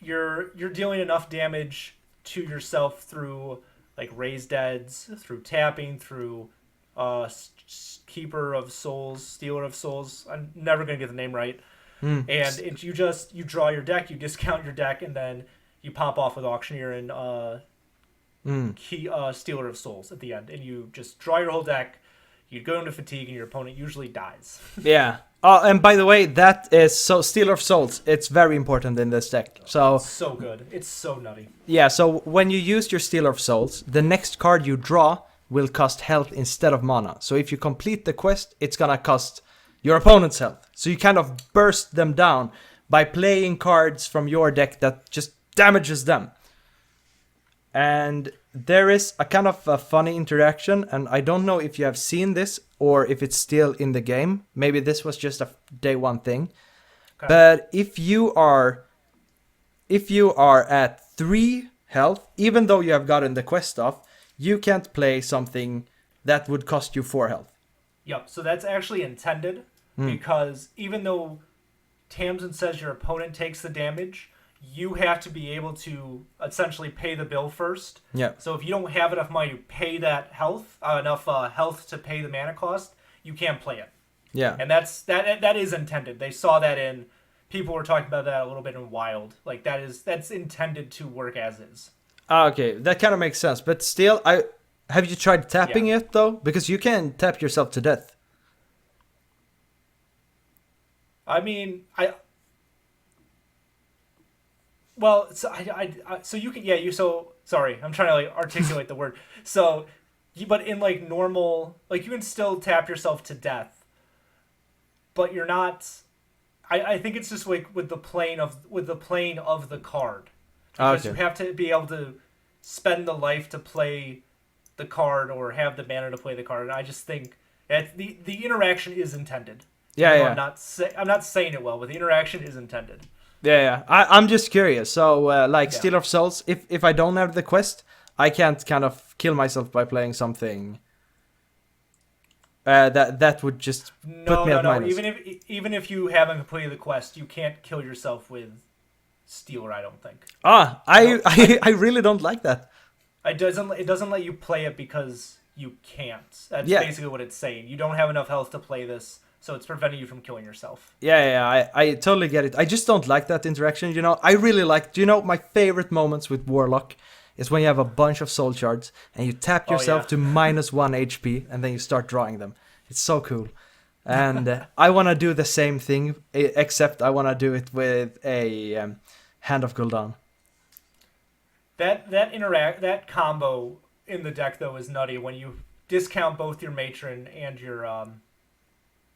you're dealing enough damage to yourself through like raised deads, through tapping, through Keeper of Souls, Stealer of Souls. I'm never gonna get the name right. And you draw your deck, you discount your deck, and then you pop off with Auctioneer and Stealer of Souls at the end, and you just draw your whole deck. You go into fatigue, and your opponent usually dies. Yeah. Oh, and by the way, that is so Stealer of Souls. It's very important in this deck. So good. It's so nutty. Yeah. So when you use your Stealer of Souls, the next card you draw will cost health instead of mana. So if you complete the quest, it's gonna cost your opponent's health. So you kind of burst them down by playing cards from your deck that just damages them. And there is a kind of a funny interaction, and I don't know if you have seen this or if it's still in the game. Maybe this was just a day one thing. Okay. But if you are at 3 health, even though you have gotten the quest off, you can't play something that would cost you 4 health. Yep, so that's actually intended because even though Tamsin says your opponent takes the damage, you have to be able to essentially pay the bill first. Yeah. So if you don't have enough money to pay that enough health to pay the mana cost, you can't play it. Yeah. And that is intended. They saw that in people were talking about that a little bit in Wild. Like that's intended to work as is. Okay, that kind of makes sense. But still, have you tried tapping it though? Because you can tap yourself to death. I mean, Well, so so you can so sorry, I'm trying to like articulate the word. So, but in like normal, like you can still tap yourself to death, but you're not. I think it's just like with the plane of the card, because you have to be able to spend the life to play the card or have the mana to play the card. And I just think that the interaction is intended. Yeah. I'm not saying it well, but the interaction is intended. Yeah. I'm just curious. So, Stealer of Souls, if I don't have the quest, I can't kind of kill myself by playing something that would just put me at minus. Even if you haven't completed the quest, you can't kill yourself with Stealer, I don't think. I really don't like that. It doesn't let you play it because you can't. That's basically what it's saying. You don't have enough health to play this. So it's preventing you from killing yourself. Yeah, I totally get it. I just don't like that interaction, I really like... my favorite moments with Warlock is when you have a bunch of soul shards and you tap yourself to -1 HP and then you start drawing them. It's so cool. And I want to do the same thing, except I want to do it with a Hand of Gul'dan. That combo in the deck, though, is nutty when you discount both your Matron and your...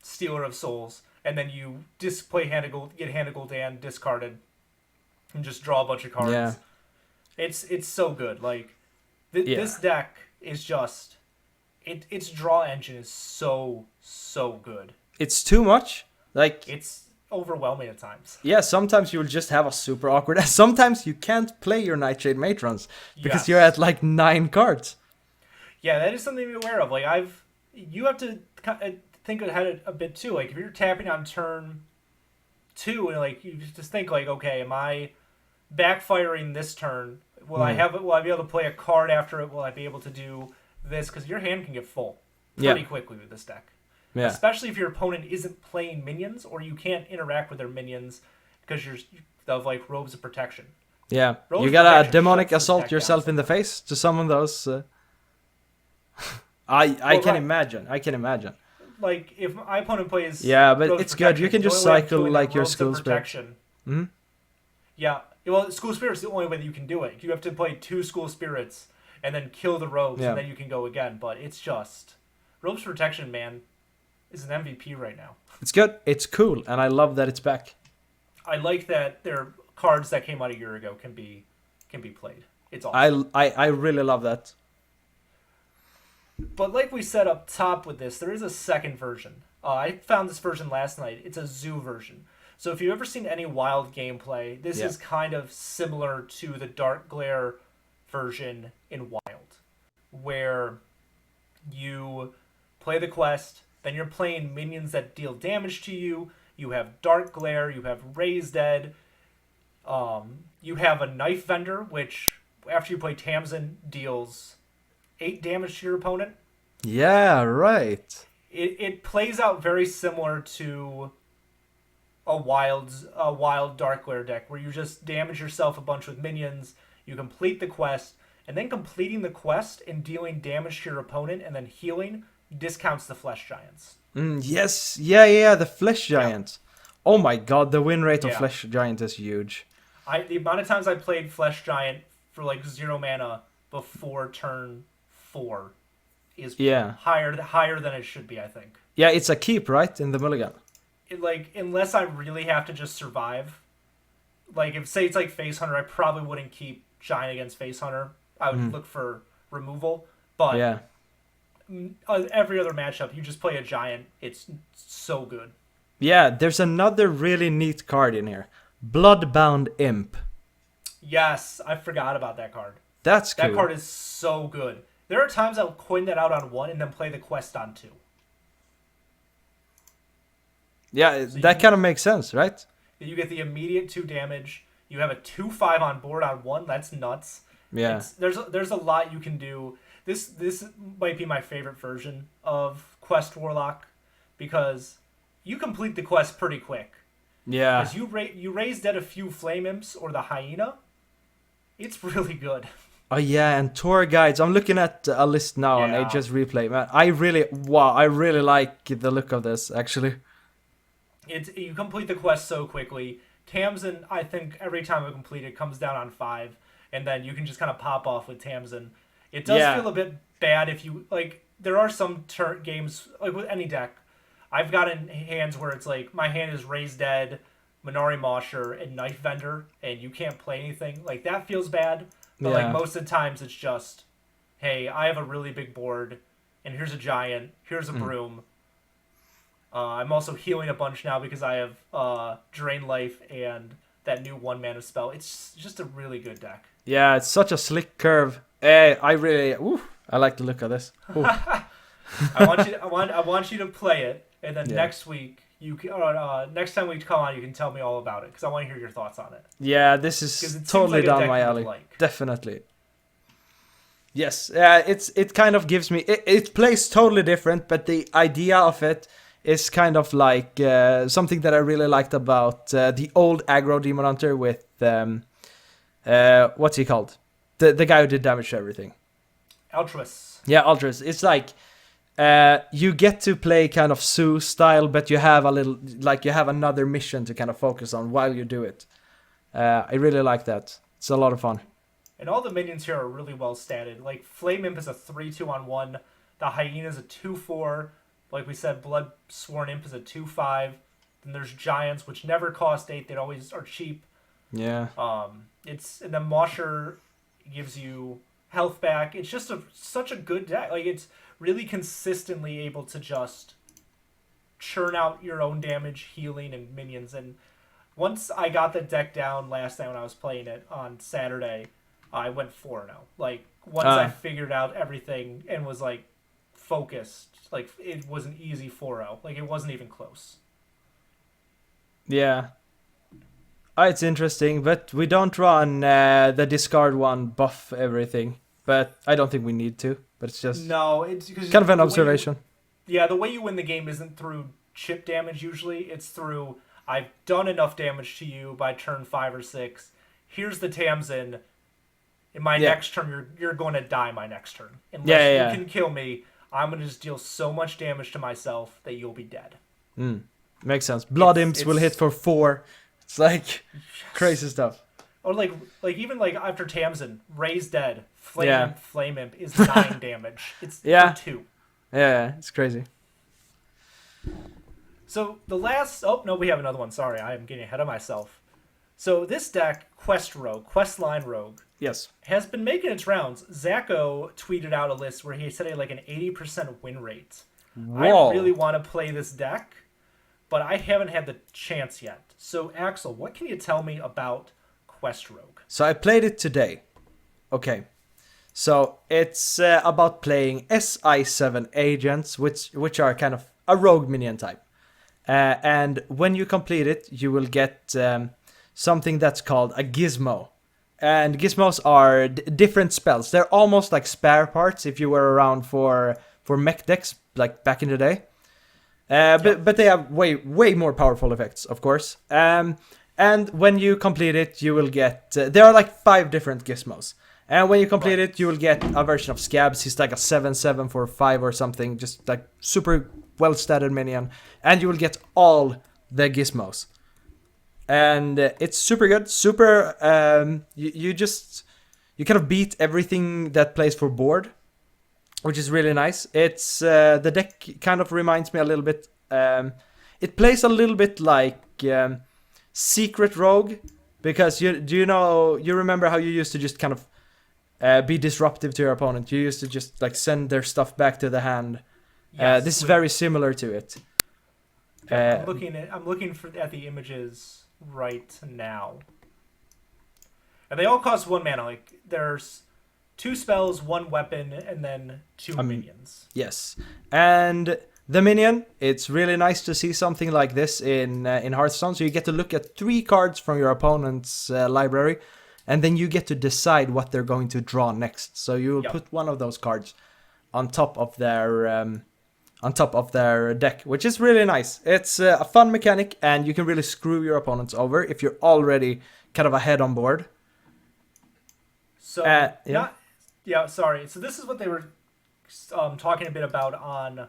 Stealer of Souls, and then you get Hand of Gul'dan discarded, and just draw a bunch of cards. Yeah. It's so good. Like this deck is just its draw engine is so good. It's too much. Like it's overwhelming at times. Yeah, sometimes you'll just have a super awkward. Sometimes you can't play your Nightshade Matrons because you're at like 9 cards. Yeah, that is something to be aware of. Like you have to think ahead a bit too. Like if you're tapping on turn 2 and like you just think like, okay, am I backfiring this turn? Will I be able to play a card after it? Will I be able to do this? Because your hand can get full pretty quickly with this deck. Yeah. Especially if your opponent isn't playing minions or you can't interact with their minions because you're of like Robes of Protection. Yeah, you gotta demonic assault yourself in the face to summon those. I can imagine. Like if my opponent plays, but it's good. You can just cycle like your School Spirit. Mm-hmm. Yeah, well, School Spirit's the only way that you can do it. You have to play 2 School Spirits and then kill the Robes, and then you can go again. But it's just Robes Protection, man, is an MVP right now. It's good. It's cool, and I love that it's back. I like that there are cards that came out a year ago can be played. It's awesome. I really love that. But like we said up top with this, there is a second version. I found this version last night. It's a zoo version. So if you've ever seen any Wild gameplay, this is kind of similar to the Dark Glare version in Wild, where you play the quest, then you're playing minions that deal damage to you. You have Dark Glare, you have Raised Dead, you have a Knife Vendor, which after you play Tamsin, deals 8 damage to your opponent. Yeah, right. It plays out very similar to a wild Dark Glare deck where you just damage yourself a bunch with minions, you complete the quest, and then completing the quest and dealing damage to your opponent and then healing discounts the Flesh Giants. Yes, yeah, the Flesh Giant. Oh my god, the win rate of Yeah. Flesh Giant is huge. The amount of times I played Flesh Giant for like 0 mana before turn 4 is higher than it should be, I think. Yeah, it's a keep, right, in the mulligan. Unless I really have to just survive. Like, if say it's like Face Hunter, I probably wouldn't keep Giant against Face Hunter. I would look for removal. But every other matchup, you just play a Giant. It's so good. Yeah, there's another really neat card in here. Bloodbound Imp. Yes, I forgot about that card. That's cool. That card is so good. There are times I'll coin that out on 1 and then play the quest on 2. Yeah, so that kind of makes sense, right? You get the immediate 2 damage. You have a 2/5 on board on 1. That's nuts. Yeah. There's a lot you can do. This might be my favorite version of Quest Warlock because you complete the quest pretty quick. Yeah. Because you raise dead a few Flame Imps or the Hyena. It's really good. Oh yeah, and tour guides. I'm looking at a list now on Ages Replay. Man, I really like the look of this actually. You complete the quest so quickly. Tamsin, I think every time I complete it comes down on 5, and then you can just kind of pop off with Tamsin. It does feel a bit bad if you like. There are some games like with any deck. I've gotten hands where it's like my hand is Raised Dead, Minari Mosher, and Knife Vendor, and you can't play anything. Like that feels bad. But like most of the times it's just, hey, I have a really big board, and here's a Giant, here's a Broom. I'm also healing a bunch now because I have Drain Life and that new 1 mana spell. It's just a really good deck. Yeah, it's such a slick curve. I like the look of this. I want you to play it, and then next week next time we come on, you can tell me all about it because I want to hear your thoughts on it. Yeah, this is totally down my alley. Definitely. Yes, it kind of gives me it plays totally different, but the idea of it is kind of like something that I really liked about the old aggro Demon Hunter with what's he called? The guy who did damage to everything. Altruis. Yeah, Altruis. It's like you get to play kind of Sue style, but you have another mission to kind of focus on while you do it. I really like that. It's a lot of fun. And all the minions here are really well statted. Like Flame Imp is a 3/2 on 1. The Hyena is a 2/4. Like we said, Blood Sworn Imp is a 2/5. Then there's Giants, which never cost 8. They always are cheap. Yeah. And then Mosher gives you health back. It's just such a good deck. Like it's really consistently able to just churn out your own damage, healing, and minions. And once I got the deck down last night when I was playing it on Saturday, I went 4-0. Like once I figured out everything and was like focused, like it was an easy 4-0. Like it wasn't even close. Yeah. It's interesting, but we don't run the discard one buff everything. But I don't think we need to. But it's just it's kind of an observation. The way you win the game isn't through chip damage usually. It's through I've done enough damage to you by turn 5 or 6. Here's the Tamsin. In my next turn, you're going to die my next turn. Unless you can kill me, I'm going to just deal so much damage to myself that you'll be dead. Makes sense. Blood Imps will hit for 4. It's like crazy stuff. Or like even like after Tamsin, Raised Dead, Flame Imp is 9 damage. It's for 2. Yeah, it's crazy. So the last... Oh, no, we have another one. Sorry, I am getting ahead of myself. So this deck, Questline Rogue, yes, has been making its rounds. Zacho tweeted out a list where he said he had like an 80% win rate. Whoa. I really want to play this deck, but I haven't had the chance yet. So Axel, what can you tell me about Quest Rogue? So I played it today. Okay. So it's about playing SI7 agents, which are kind of a rogue minion type. And when you complete it, you will get something that's called a gizmo. And gizmos are different spells. They're almost like spare parts if you were around for mech decks like back in the day. But they have way more powerful effects, of course. And when you complete it, you will get... there are like 5 different gizmos. And when you complete it, you will get a version of Scabs. He's like a 7/7 for 5 or something. Just like super well-statted minion. And you will get all the gizmos. And it's super good. Super... You kind of beat everything that plays for board, which is really nice. It's the deck kind of reminds me a little bit. It plays a little bit like Secret Rogue, because you remember how you used to just kind of be disruptive to your opponent. You used to just like send their stuff back to the hand. Yes, this is very similar to it. I'm looking at the images right now, and they all cost 1 mana. Like there's 2 spells, 1 weapon, and then 2 minions. Yes, and the minion, it's really nice to see something like this in Hearthstone. So you get to look at 3 cards from your opponent's library, and then you get to decide what they're going to draw next. So you will put one of those cards on top of their deck, which is really nice. It's a fun mechanic, and you can really screw your opponents over if you're already kind of ahead on board. So sorry. So this is what they were talking a bit about on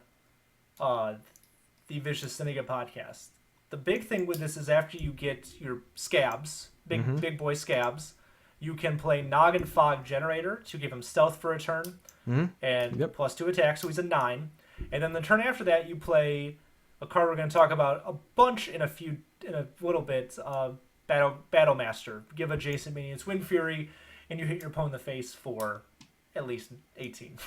the Vicious Syndicate podcast. The big thing with this is after you get your Scabs, big boy Scabs, you can play Noggin Fog Generator to give him stealth for a turn and +2 attack, so he's a 9. And then the turn after that, you play a card we're going to talk about a bunch in a little bit. Battle Master. Give adjacent minions Wind Fury, and you hit your opponent in the face for at least 18.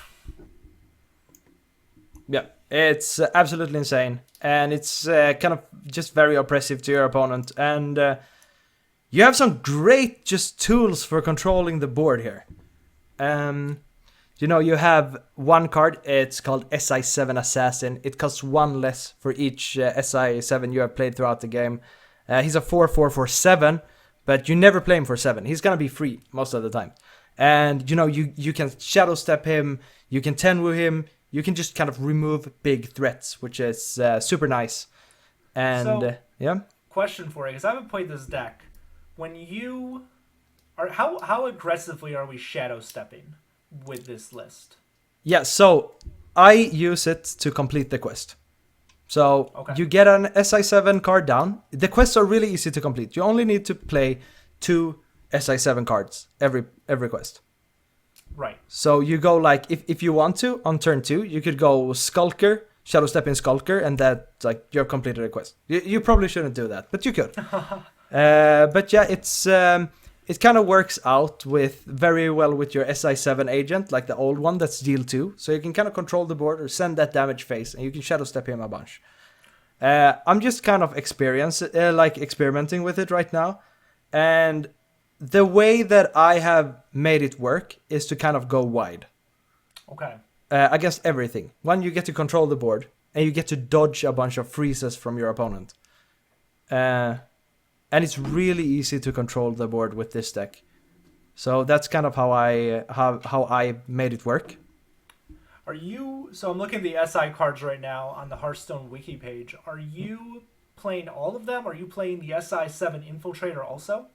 Yeah, it's absolutely insane, and it's kind of just very oppressive to your opponent. And you have some great just tools for controlling the board here. You have 1 card, it's called SI7 Assassin. It costs 1 less for each SI7 you have played throughout the game. He's a 4/4 for 7, but you never play him for 7. He's gonna be free most of the time. And you can Shadow Step him, you can Tenwu him, you can just kind of remove big threats, which is super nice. And question for you, because I haven't played this deck. When you are how aggressively are we Shadow Stepping with this list? Yeah, so I use it to complete the quest. So you get an SI7 card down. The quests are really easy to complete. You only need to play 2 SI7 cards every quest. Right. So you go like, if you want to, on turn 2, you could go Skulker, Shadow Step in Skulker, and that, like, you have completed a quest. You probably shouldn't do that, but you could. But yeah, it kind of works out very well with your SI7 agent, like the old one that's deal 2. So you can kind of control the board or send that damage phase, and you can Shadow Step him a bunch. I'm just kind of experimenting with it right now. And the way that I have made it work is to kind of go wide. Okay. Against everything. One, you get to control the board, and you get to dodge a bunch of freezes from your opponent. And it's really easy to control the board with this deck. So that's kind of how I made it work. So I'm looking at the SI cards right now on the Hearthstone wiki page. Are you playing all of them? Are you playing the SI7 Infiltrator also?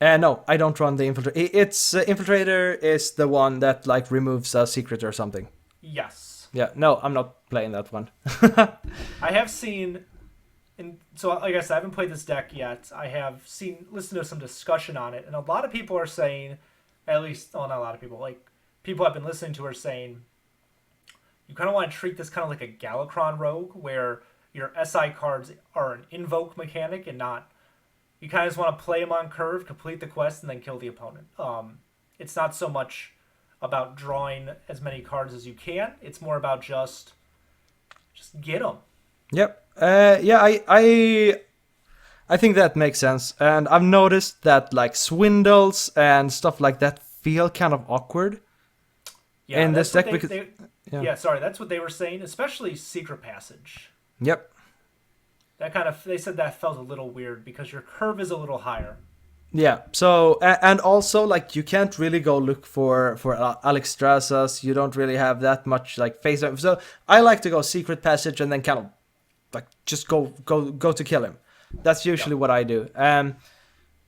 No, I don't run the Infiltrator. It's Infiltrator is the one that like removes a secret or something. Yes. Yeah, no, I'm not playing that one. I have seen... So, like I said, I haven't played this deck yet. I have listened to some discussion on it, and a lot of people are saying, not a lot of people, like, people I've been listening to are saying, you kind of want to treat this kind of like a Galakron Rogue, where your SI cards are an invoke mechanic and not, you kind of just want to play them on curve, complete the quest, and then kill the opponent. It's not so much about drawing as many cards as you can. It's more about just get them. Yep. I think that makes sense, and I've noticed that like swindles and stuff like that feel kind of awkward in this deck because that's what they were saying, especially Secret Passage. Yep. They said that felt a little weird because your curve is a little higher. Yeah. So and also like you can't really go look for Alex Strasas. You don't really have that much like face time. So I like to go secret passage and then kind of like just go to kill him. That's usually Yep. what I do.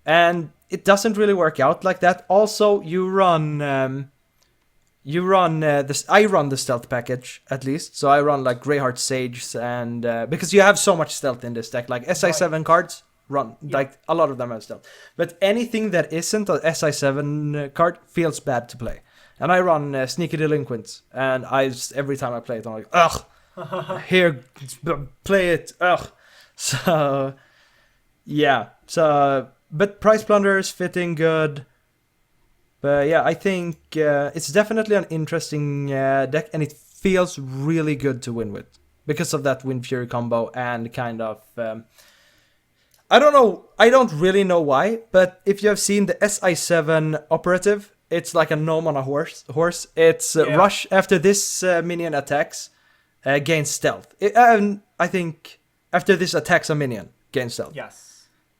And it doesn't really work out like that. Also, this. I run the stealth package at least, so I run like Greyheart Sages and because you have so much stealth in this deck, like SI7 cards run like a lot of them have stealth, but anything that isn't an SI7 card feels bad to play. And I run Sneaky Delinquents, and every time I play it, I'm like, ugh, here, play it, ugh. So yeah, but Price Plunder is fitting good. But yeah, I think it's definitely an interesting deck, and it feels really good to win with because of that Wind Fury combo and kind of. I don't know. I don't really know why, but if you have seen the SI7 operative, it's like a gnome on a horse. It's rush after this minion attacks, gains stealth. I think after this attacks a minion, gains stealth. Yes.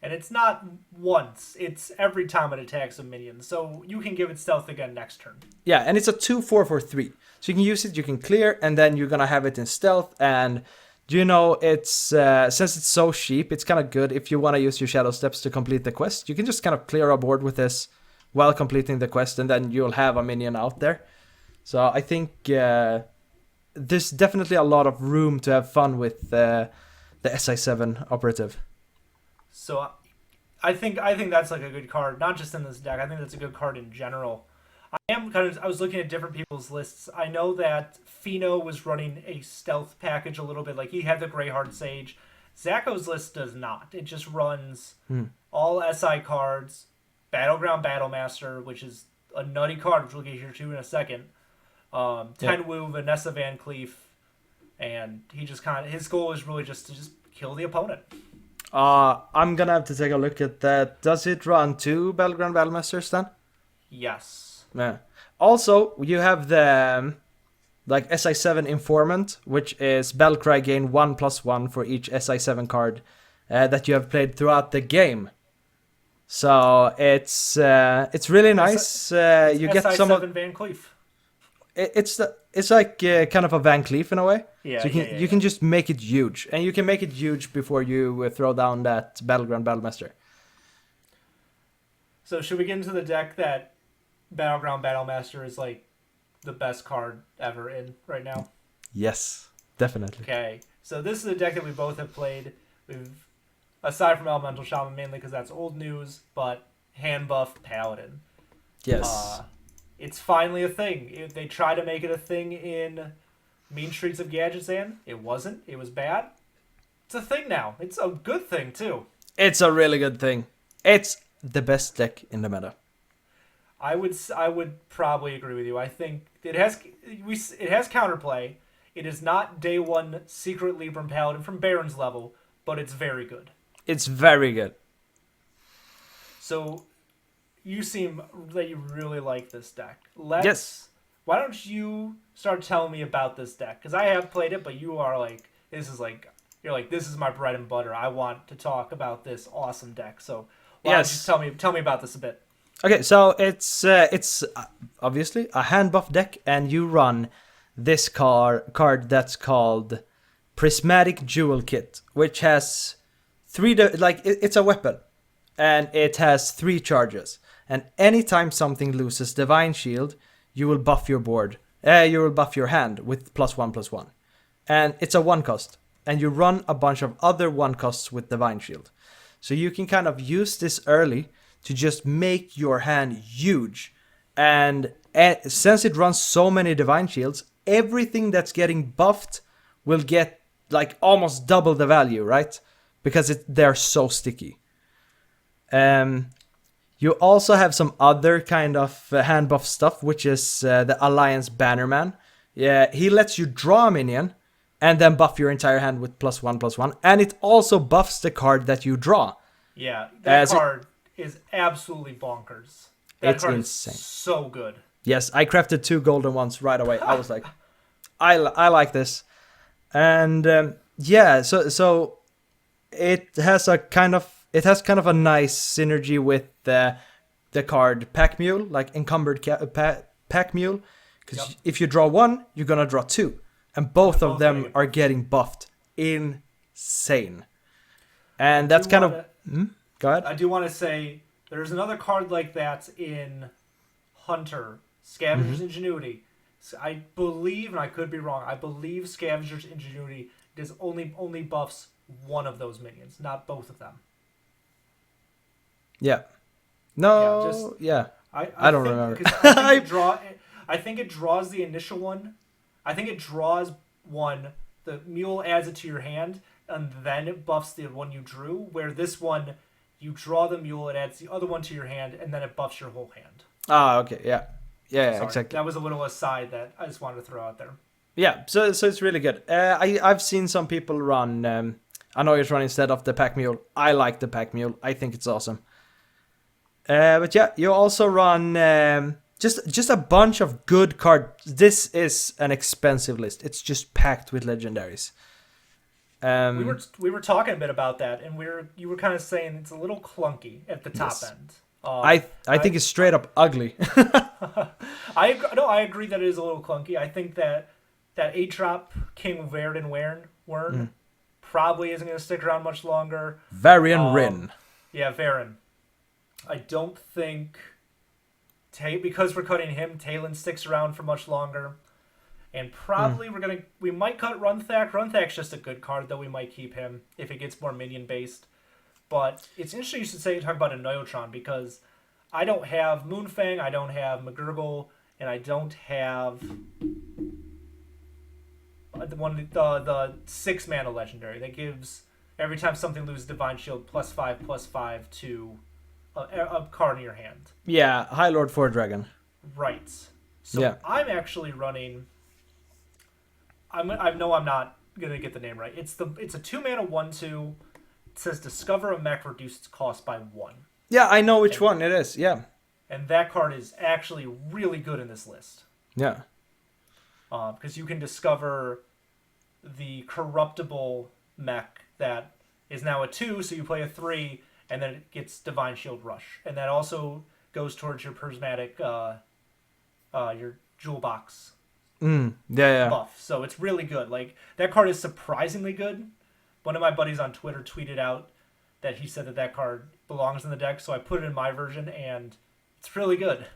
And it's not once, it's every time it attacks a minion, so you can give it stealth again next turn. Yeah, and it's a 2/4 for 3. So you can use it, you can clear, and then you're gonna have it in stealth. And it's since it's so cheap, it's kind of good if you want to use your Shadow Steps to complete the quest. You can just kind of clear a board with this while completing the quest, and then you'll have a minion out there. So I think there's definitely a lot of room to have fun with the SI7 operative. So I think that's like a good card, not just in this deck. I think that's a good card in general. I was looking at different people's lists. I know that Fino was running a stealth package a little bit, like he had the Greyheart Sage. Zacho's list does not. It just runs all SI cards, Battleground Battlemaster, which is a nutty card, which we'll get here to in a second. Tenwu, Vanessa Van Cleef, and he just his goal is really just to kill the opponent. I'm gonna have to take a look at that. Does it run 2 Battleground Battlemasters then? Yes. Yeah. Also, you have the like SI7 Informant, which is Battlecry gain 1/1 for each SI7 card that you have played throughout the game. So it's really nice. You get some of Van Cleef. It's like kind of a Van Cleef in a way. Yeah, so you can just make it huge, and you can make it huge before you throw down that Battleground Battlemaster. So should we get into the deck that Battleground Battlemaster is like the best card ever in right now? Yes, definitely. Okay, so this is a deck that we both have played. We've, aside from Elemental Shaman mainly because that's old news, but hand buff Paladin. Yes. It's finally a thing. They tried to make it a thing in Mean Streets of Gadgetzan. It wasn't. It was bad. It's a thing now. It's a good thing, too. It's a really good thing. It's the best deck in the meta. I would probably agree with you. I think it has counterplay. It is not day one Secret Libram Paladin from Baron's level, but it's very good. It's very good. So you seem that you really like this deck. Yes. Why don't you start telling me about this deck? Because I have played it, but you are like, this is my bread and butter. I want to talk about this awesome deck. So why don't you tell me about this a bit? Okay, so it's obviously a hand buff deck, and you run this card that's called Prismatic Jewel Kit, which has it's a weapon, and it has 3 charges. And anytime something loses Divine Shield, you will buff your board. You will buff your hand with +1/+1. And it's a 1 cost. And you run a bunch of other 1 costs with Divine Shield. So you can kind of use this early to just make your hand huge. And since it runs so many Divine Shields, everything that's getting buffed will get like almost double the value, right? Because they're so sticky. You also have some other kind of hand buff stuff, which is the Alliance Bannerman. Yeah, he lets you draw a minion and then buff your entire hand with +1/+1, and it also buffs the card that you draw. Yeah, that card is absolutely bonkers. That card insane. Is so good. Yes, I crafted 2 golden ones right away. I was like, I like this, and so it has a kind of it has kind of a nice synergy with the card Pack Mule, like Encumbered Pack Mule, because if you draw one, you're gonna draw two, and both of them are getting buffed. Insane. And that's kind of... Go ahead. I do want to say there's another card like that in Hunter, Scavenger's Ingenuity. So I believe, and I could be wrong, I believe Scavenger's Ingenuity does only buffs one of those minions, not both of them. Yeah. No. I don't remember. I think it draws the initial one. I think it draws one. The mule adds it to your hand, and then it buffs the one you drew. Where this one, you draw the mule, it adds the other one to your hand, and then it buffs your whole hand. Ah, okay, yeah, Sorry, exactly. That was a little aside that I just wanted to throw out there. Yeah, so it's really good. I've seen some people run Annoyers run instead of the Pack Mule. I like the Pack Mule. I think it's awesome. But yeah, you also run just a bunch of good cards. This is an expensive list. It's just packed with legendaries. We were talking a bit about that, and you were kind of saying it's a little clunky at the top end. I think it's straight up ugly. I agree that it is a little clunky. I think that 8-drop King Wern probably isn't going to stick around much longer. Varian Rin. Yeah, Varen. I don't think because we're cutting him, Talon sticks around for much longer. And probably we might cut Runthak. Runthak's just a good card, though we might keep him if it gets more minion based. But it's interesting you should talk about a Neutron, because I don't have Moonfang, I don't have McGurgle, and I don't have the 6-mana legendary that gives every time something loses Divine Shield +5/+5 to a card in your hand. Yeah, High Lord 4 Dragon. Right. So I'm actually running. I know I'm not gonna get the name right. It's a 2-mana 1/2. It says discover a mech, reduce its cost by 1. Yeah, I know which one it is. Yeah. And that card is actually really good in this list. Yeah. Because you can discover the corruptible mech that is now a 2, so you play a 3, and then it gets Divine Shield Rush, and that also goes towards your prismatic, your jewel box buff. So it's really good. Like, that card is surprisingly good. One of my buddies on Twitter tweeted out that he said that card belongs in the deck, so I put it in my version, and it's really good.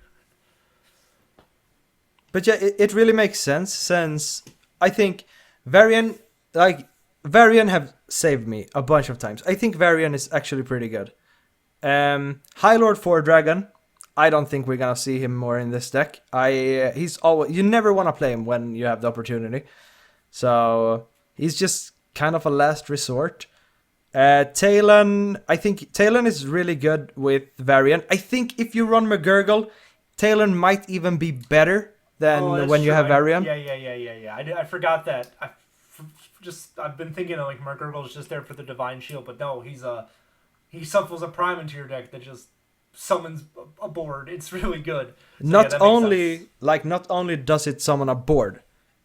But yeah, it really makes sense, since I think Varian have saved me a bunch of times. I think Varian is actually pretty good. High Lord 4 Dragon, I don't think we're gonna see him more in this deck. You never want to play him when you have the opportunity. So he's just kind of a last resort. Talon, I think Talon is really good with Varian. I think if you run McGurgle, Talon might even be better than when you have Varian. Yeah. I forgot that. I've been thinking of, like, McGurgle is just there for the Divine Shield, but no, he suffers a prime into your deck that just summons a board. It's really good. So, not only does it summon a board,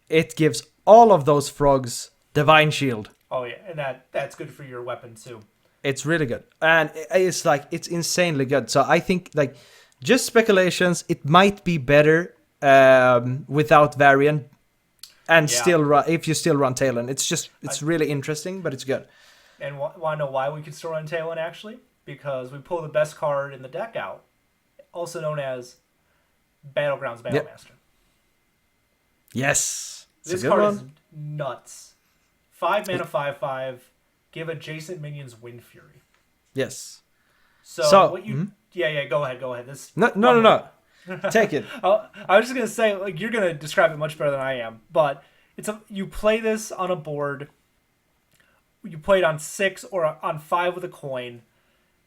it gives all of those frogs Divine Shield. Oh yeah, and that's good for your weapon too. It's really good, and it's insanely good. So I think, like, just speculations, it might be better without Varian, and if you still run Talon. It's really interesting, but it's good. And want to know why we could still run Talon, actually? Because we pull the best card in the deck out, also known as Battlegrounds Battlemaster. Yes, this card is nuts. 5 mana 5/5, give adjacent minions Wind Fury. Yes. So what you? Yeah. Go ahead. This. No. Take it. I was just gonna say, like, you're gonna describe it much better than I am, but you play this on a board. You play it on 6 or on 5 with a coin,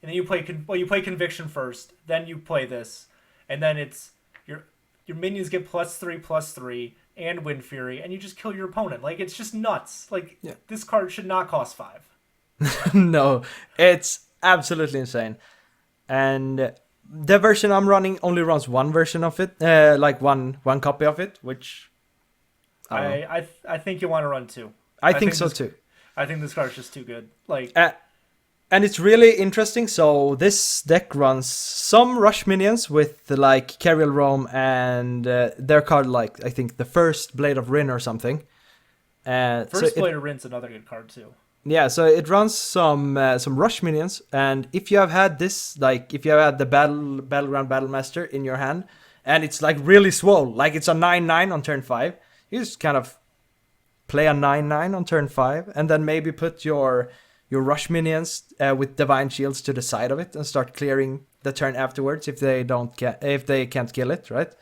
and then you play Conviction first. Then you play this, and then it's your minions get +3/+3 and Wind Fury, and you just kill your opponent. Like, it's just nuts. Like, This card should not cost 5. No, it's absolutely insane. And the version I'm running only runs one version of it, like one copy of it, which I think you want to run 2. I think so too. I think this card's just too good. Like, And it's really interesting. So this deck runs some rush minions with like Carriel Rome and their card, like I think the first Blade of Rin or something. First Blade of Rin's another good card too. Yeah, so it runs some rush minions, and if you have had this, like if you have had the battleground battlemaster in your hand, and it's like really swole, like it's a 9/9 on turn 5, you just kind of play a 9/9 on turn 5, and then maybe put your rush minions with divine shields to the side of it and start clearing the turn afterwards if they can't kill it, right?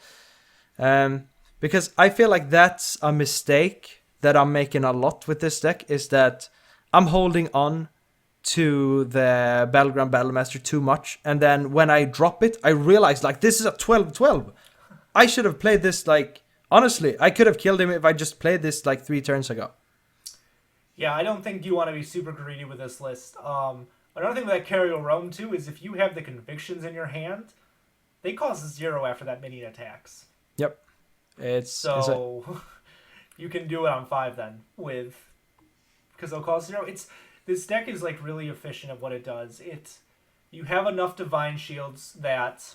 Because I feel like that's a mistake that I'm making a lot with this deck, is that I'm holding on to the Battleground Battlemaster too much, and then when I drop it, I realize like this is a 12/12. I should have played this, like honestly, I could have killed him if I just played this like 3 turns ago. Yeah, I don't think you want to be super greedy with this list. Another thing that Carriel Rome too is if you have the convictions in your hand, they cost 0 after that minion attacks. Yep. You can do it on 5 then because they'll cost 0. This deck is like really efficient at what it does. You have enough divine shields that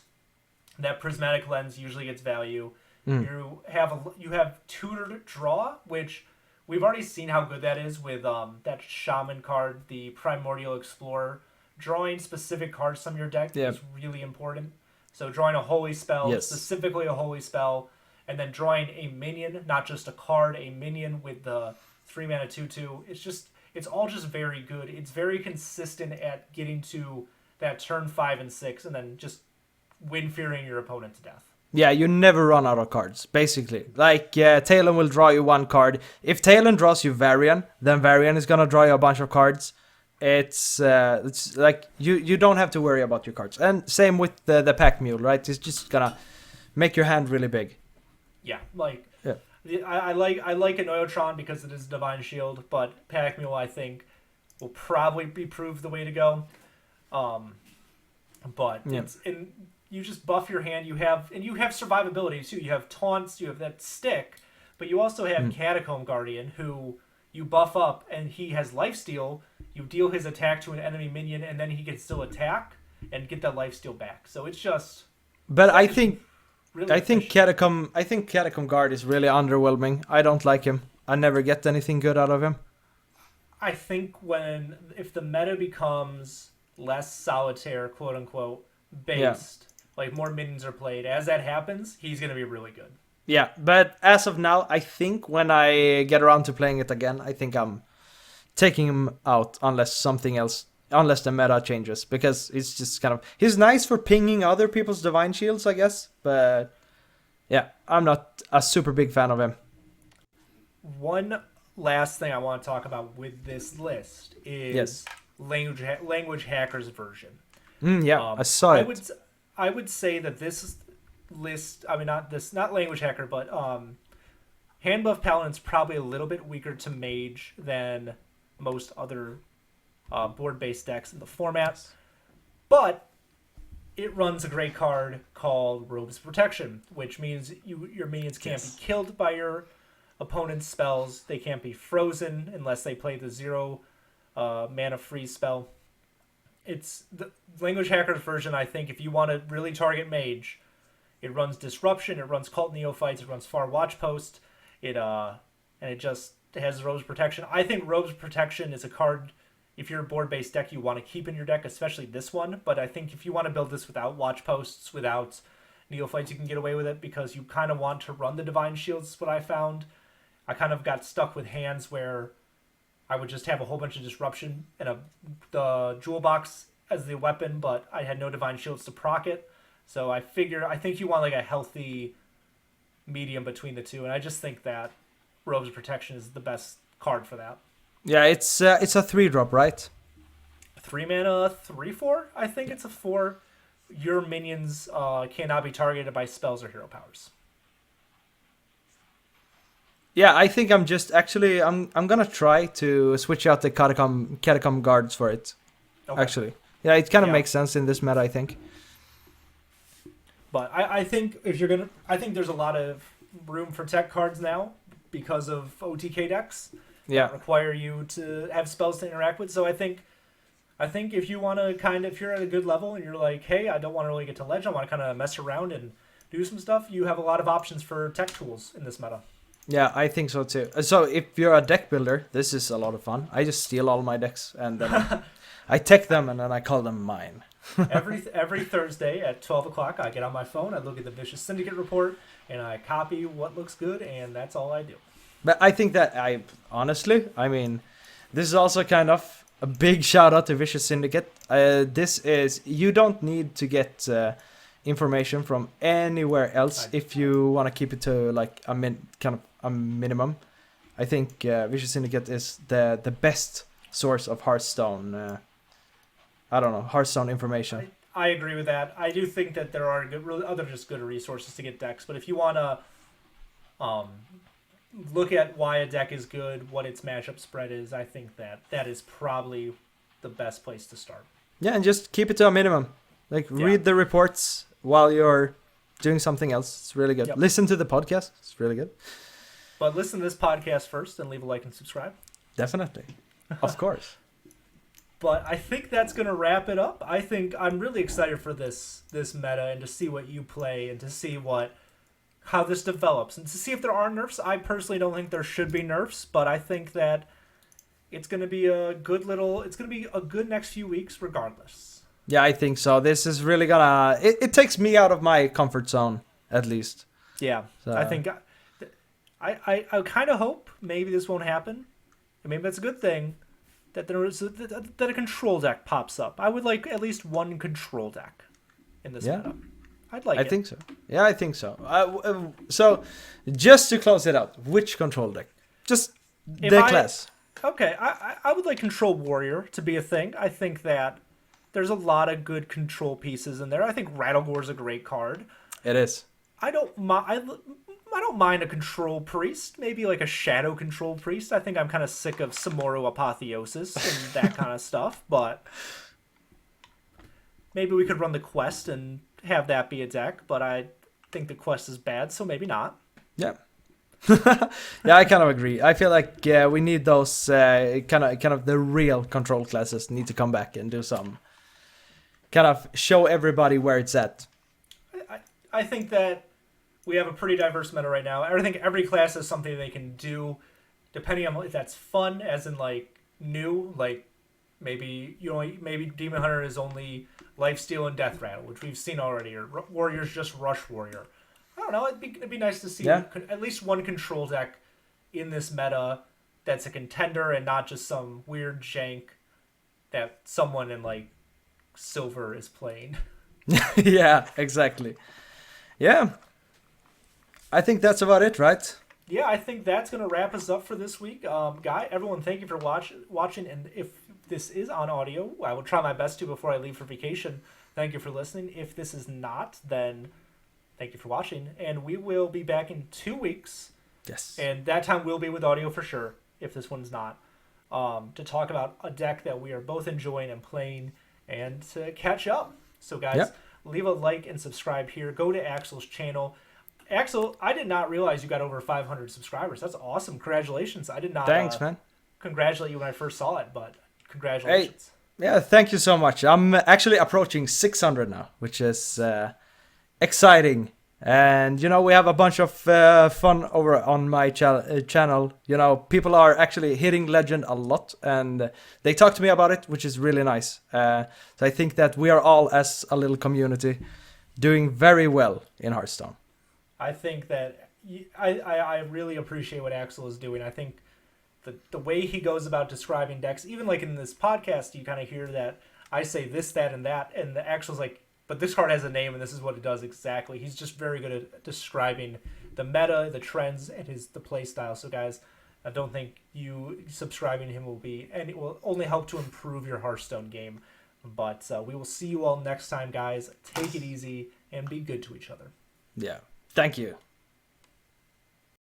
prismatic lens usually gets value. You have tutored draw, which we've already seen how good that is with that Shaman card, the Primordial Explorer. Drawing specific cards from your deck is really important. So drawing a holy spell, specifically a holy spell, and then drawing a minion, not just a card, a minion with the 3-mana 2/2. It's all just very good. It's very consistent at getting to that turn 5 and 6, and then just win-fearing your opponent to death. Yeah, you never run out of cards, basically. Like, Talon will draw you 1 card. If Talon draws you Varian, then Varian is gonna draw you a bunch of cards. It's like, you don't have to worry about your cards. And same with the Pack Mule, right? It's just gonna make your hand really big. Yeah, like... Yeah. I like an Oiltron because it is Divine Shield, but Pack Mule, I think, will probably be proved the way to go. You just buff your hand. You have survivability too. You have taunts. You have that stick, but you also have Catacomb Guardian, who you buff up, and he has lifesteal. You deal his attack to an enemy minion, and then he can still attack and get that lifesteal back. So it's just. But I think efficient. Catacomb Guard is really underwhelming. I don't like him. I never get anything good out of him. I think if the meta becomes less solitaire, quote unquote, based, like more minions are played, as that happens, he's gonna be really good. Yeah, but as of now, I think when I get around to playing it again, I think I'm taking him out unless the meta changes, because it's just kind of, he's nice for pinging other people's divine shields, I guess, but yeah, I'm not a super big fan of him. One last thing I want to talk about with this list is language hackers version. I saw it. I would say that this list, I mean not language hacker, but hand buff paladin's probably a little bit weaker to mage than most other board-based decks in the format, but it runs a great card called Robes Protection, which means your minions can't be killed by your opponent's spells. They can't be frozen unless they play the 0 mana freeze spell. It's the language hackers version. I think if you want to really target mage, it runs Disruption, it runs Cult Neophytes, it runs Far Watch Post, and it just has Robes Protection. I think Robes Protection is a card, if you're a board-based deck, you want to keep in your deck, especially this one. But I think if you want to build this without Watch Posts, without Neophytes, you can get away with it because you kind of want to run the Divine Shields, is what I found. I kind of got stuck with hands where I would just have a whole bunch of Disruption and the Jewel Box as the weapon, but I had no Divine Shields to proc it. So I think you want like a healthy medium between the two, and I just think that Robes of Protection is the best card for that. Yeah, it's a 3-drop, right? 3 mana, 3/4. I think it's a 4. Your minions cannot be targeted by spells or hero powers. Yeah, I think I'm gonna try to switch out the catacomb guards for it. Okay. Actually, yeah, it kind of makes sense in this meta, I think. But I think I think there's a lot of room for tech cards now because of OTK decks that require you to have spells to interact with. So I think I think if you want to if you're at a good level and you're like, hey, I don't want to really get to ledge, I want to kind of mess around and do some stuff, you have a lot of options for tech tools in this meta. Yeah, I think so too. So if you're a deck builder, this is a lot of fun. I just steal all my decks and then I tech them and then I call them mine. every Thursday at 12 o'clock, I get on my phone, I look at the Vicious Syndicate report, and I copy what looks good, and that's all I do. But I think that honestly, I mean, this is also kind of a big shout out to Vicious Syndicate. You don't need to get information from anywhere else if you want to keep it to like kind of a minimum. I think Vicious Syndicate is the best source of Hearthstone. Hearthstone information. I agree with that. I do think that there are other just good resources to get decks, but if you want to look at why a deck is good, what its matchup spread is, I think that is probably the best place to start. Yeah, and just keep it to a minimum. Like, read the reports while you're doing something else. It's really good. Yep. Listen to the podcast. It's really good. But listen to this podcast first and leave a like and subscribe. Definitely. Of course. But I think that's going to wrap it up. I think I'm really excited for this meta and to see what you play and to see how this develops and to see if there are nerfs. I personally don't think there should be nerfs, but I think that it's going to be a good next few weeks regardless. Yeah, I think so. This is really gonna... It takes me out of my comfort zone, at least. Yeah, so. I think... I kind of hope maybe this won't happen. I mean, that's a good thing. That a control deck pops up. I would like at least one control deck in this meta. I think so. Yeah, I think so. So, just to close it out, which control deck? Just class. Okay, I would like Control Warrior to be a thing. I think that there's a lot of good control pieces in there. I think Rattlegore's a great card. It is. I don't mind a control priest, maybe like a shadow control priest. I think I'm kind of sick of Samoro Apotheosis and that kind of stuff, but maybe we could run the quest and have that be a deck, but I think the quest is bad, so maybe not. Yeah. Yeah, I kind of agree. I feel like we need those kind of the real control classes need to come back and do some kind of show everybody where it's at. I think that we have a pretty diverse meta right now. I think every class has something they can do, depending on if that's fun, as in like new, like maybe Demon Hunter is only Lifesteal and Death Rattle, which we've seen already, or Warrior's just Rush Warrior. I don't know. It'd be nice to see at least one control deck in this meta that's a contender and not just some weird jank that someone in like silver is playing. Yeah, exactly. Yeah. I think that's about it, right? Yeah, I think that's going to wrap us up for this week. Everyone, thank you for watching. And if this is on audio, I will try my best to before I leave for vacation. Thank you for listening. If this is not, then thank you for watching. And we will be back in 2 weeks. Yes. And that time will be with audio for sure, if this one's not, to talk about a deck that we are both enjoying and playing and to catch up. So, guys, leave a like and subscribe here. Go to Axel's channel. Axel, I did not realize you got over 500 subscribers. That's awesome. Congratulations. I did not man. Congratulate you when I first saw it, but congratulations. Hey, yeah, thank you so much. I'm actually approaching 600 now, which is exciting. And, we have a bunch of fun over on my channel. People are actually hitting Legend a lot, and they talk to me about it, which is really nice. So I think that we are all, as a little community, doing very well in Hearthstone. I think that I really appreciate what Axel is doing. I think the way he goes about describing decks, even like in this podcast, you kind of hear that I say this, that, and that, and the Axel's like, but this card has a name and this is what it does exactly. He's just very good at describing the meta, the trends, and the play style. So guys, I don't think you subscribing to him it will only help to improve your Hearthstone game. But we will see you all next time, guys. Take it easy and be good to each other. Yeah. Thank you.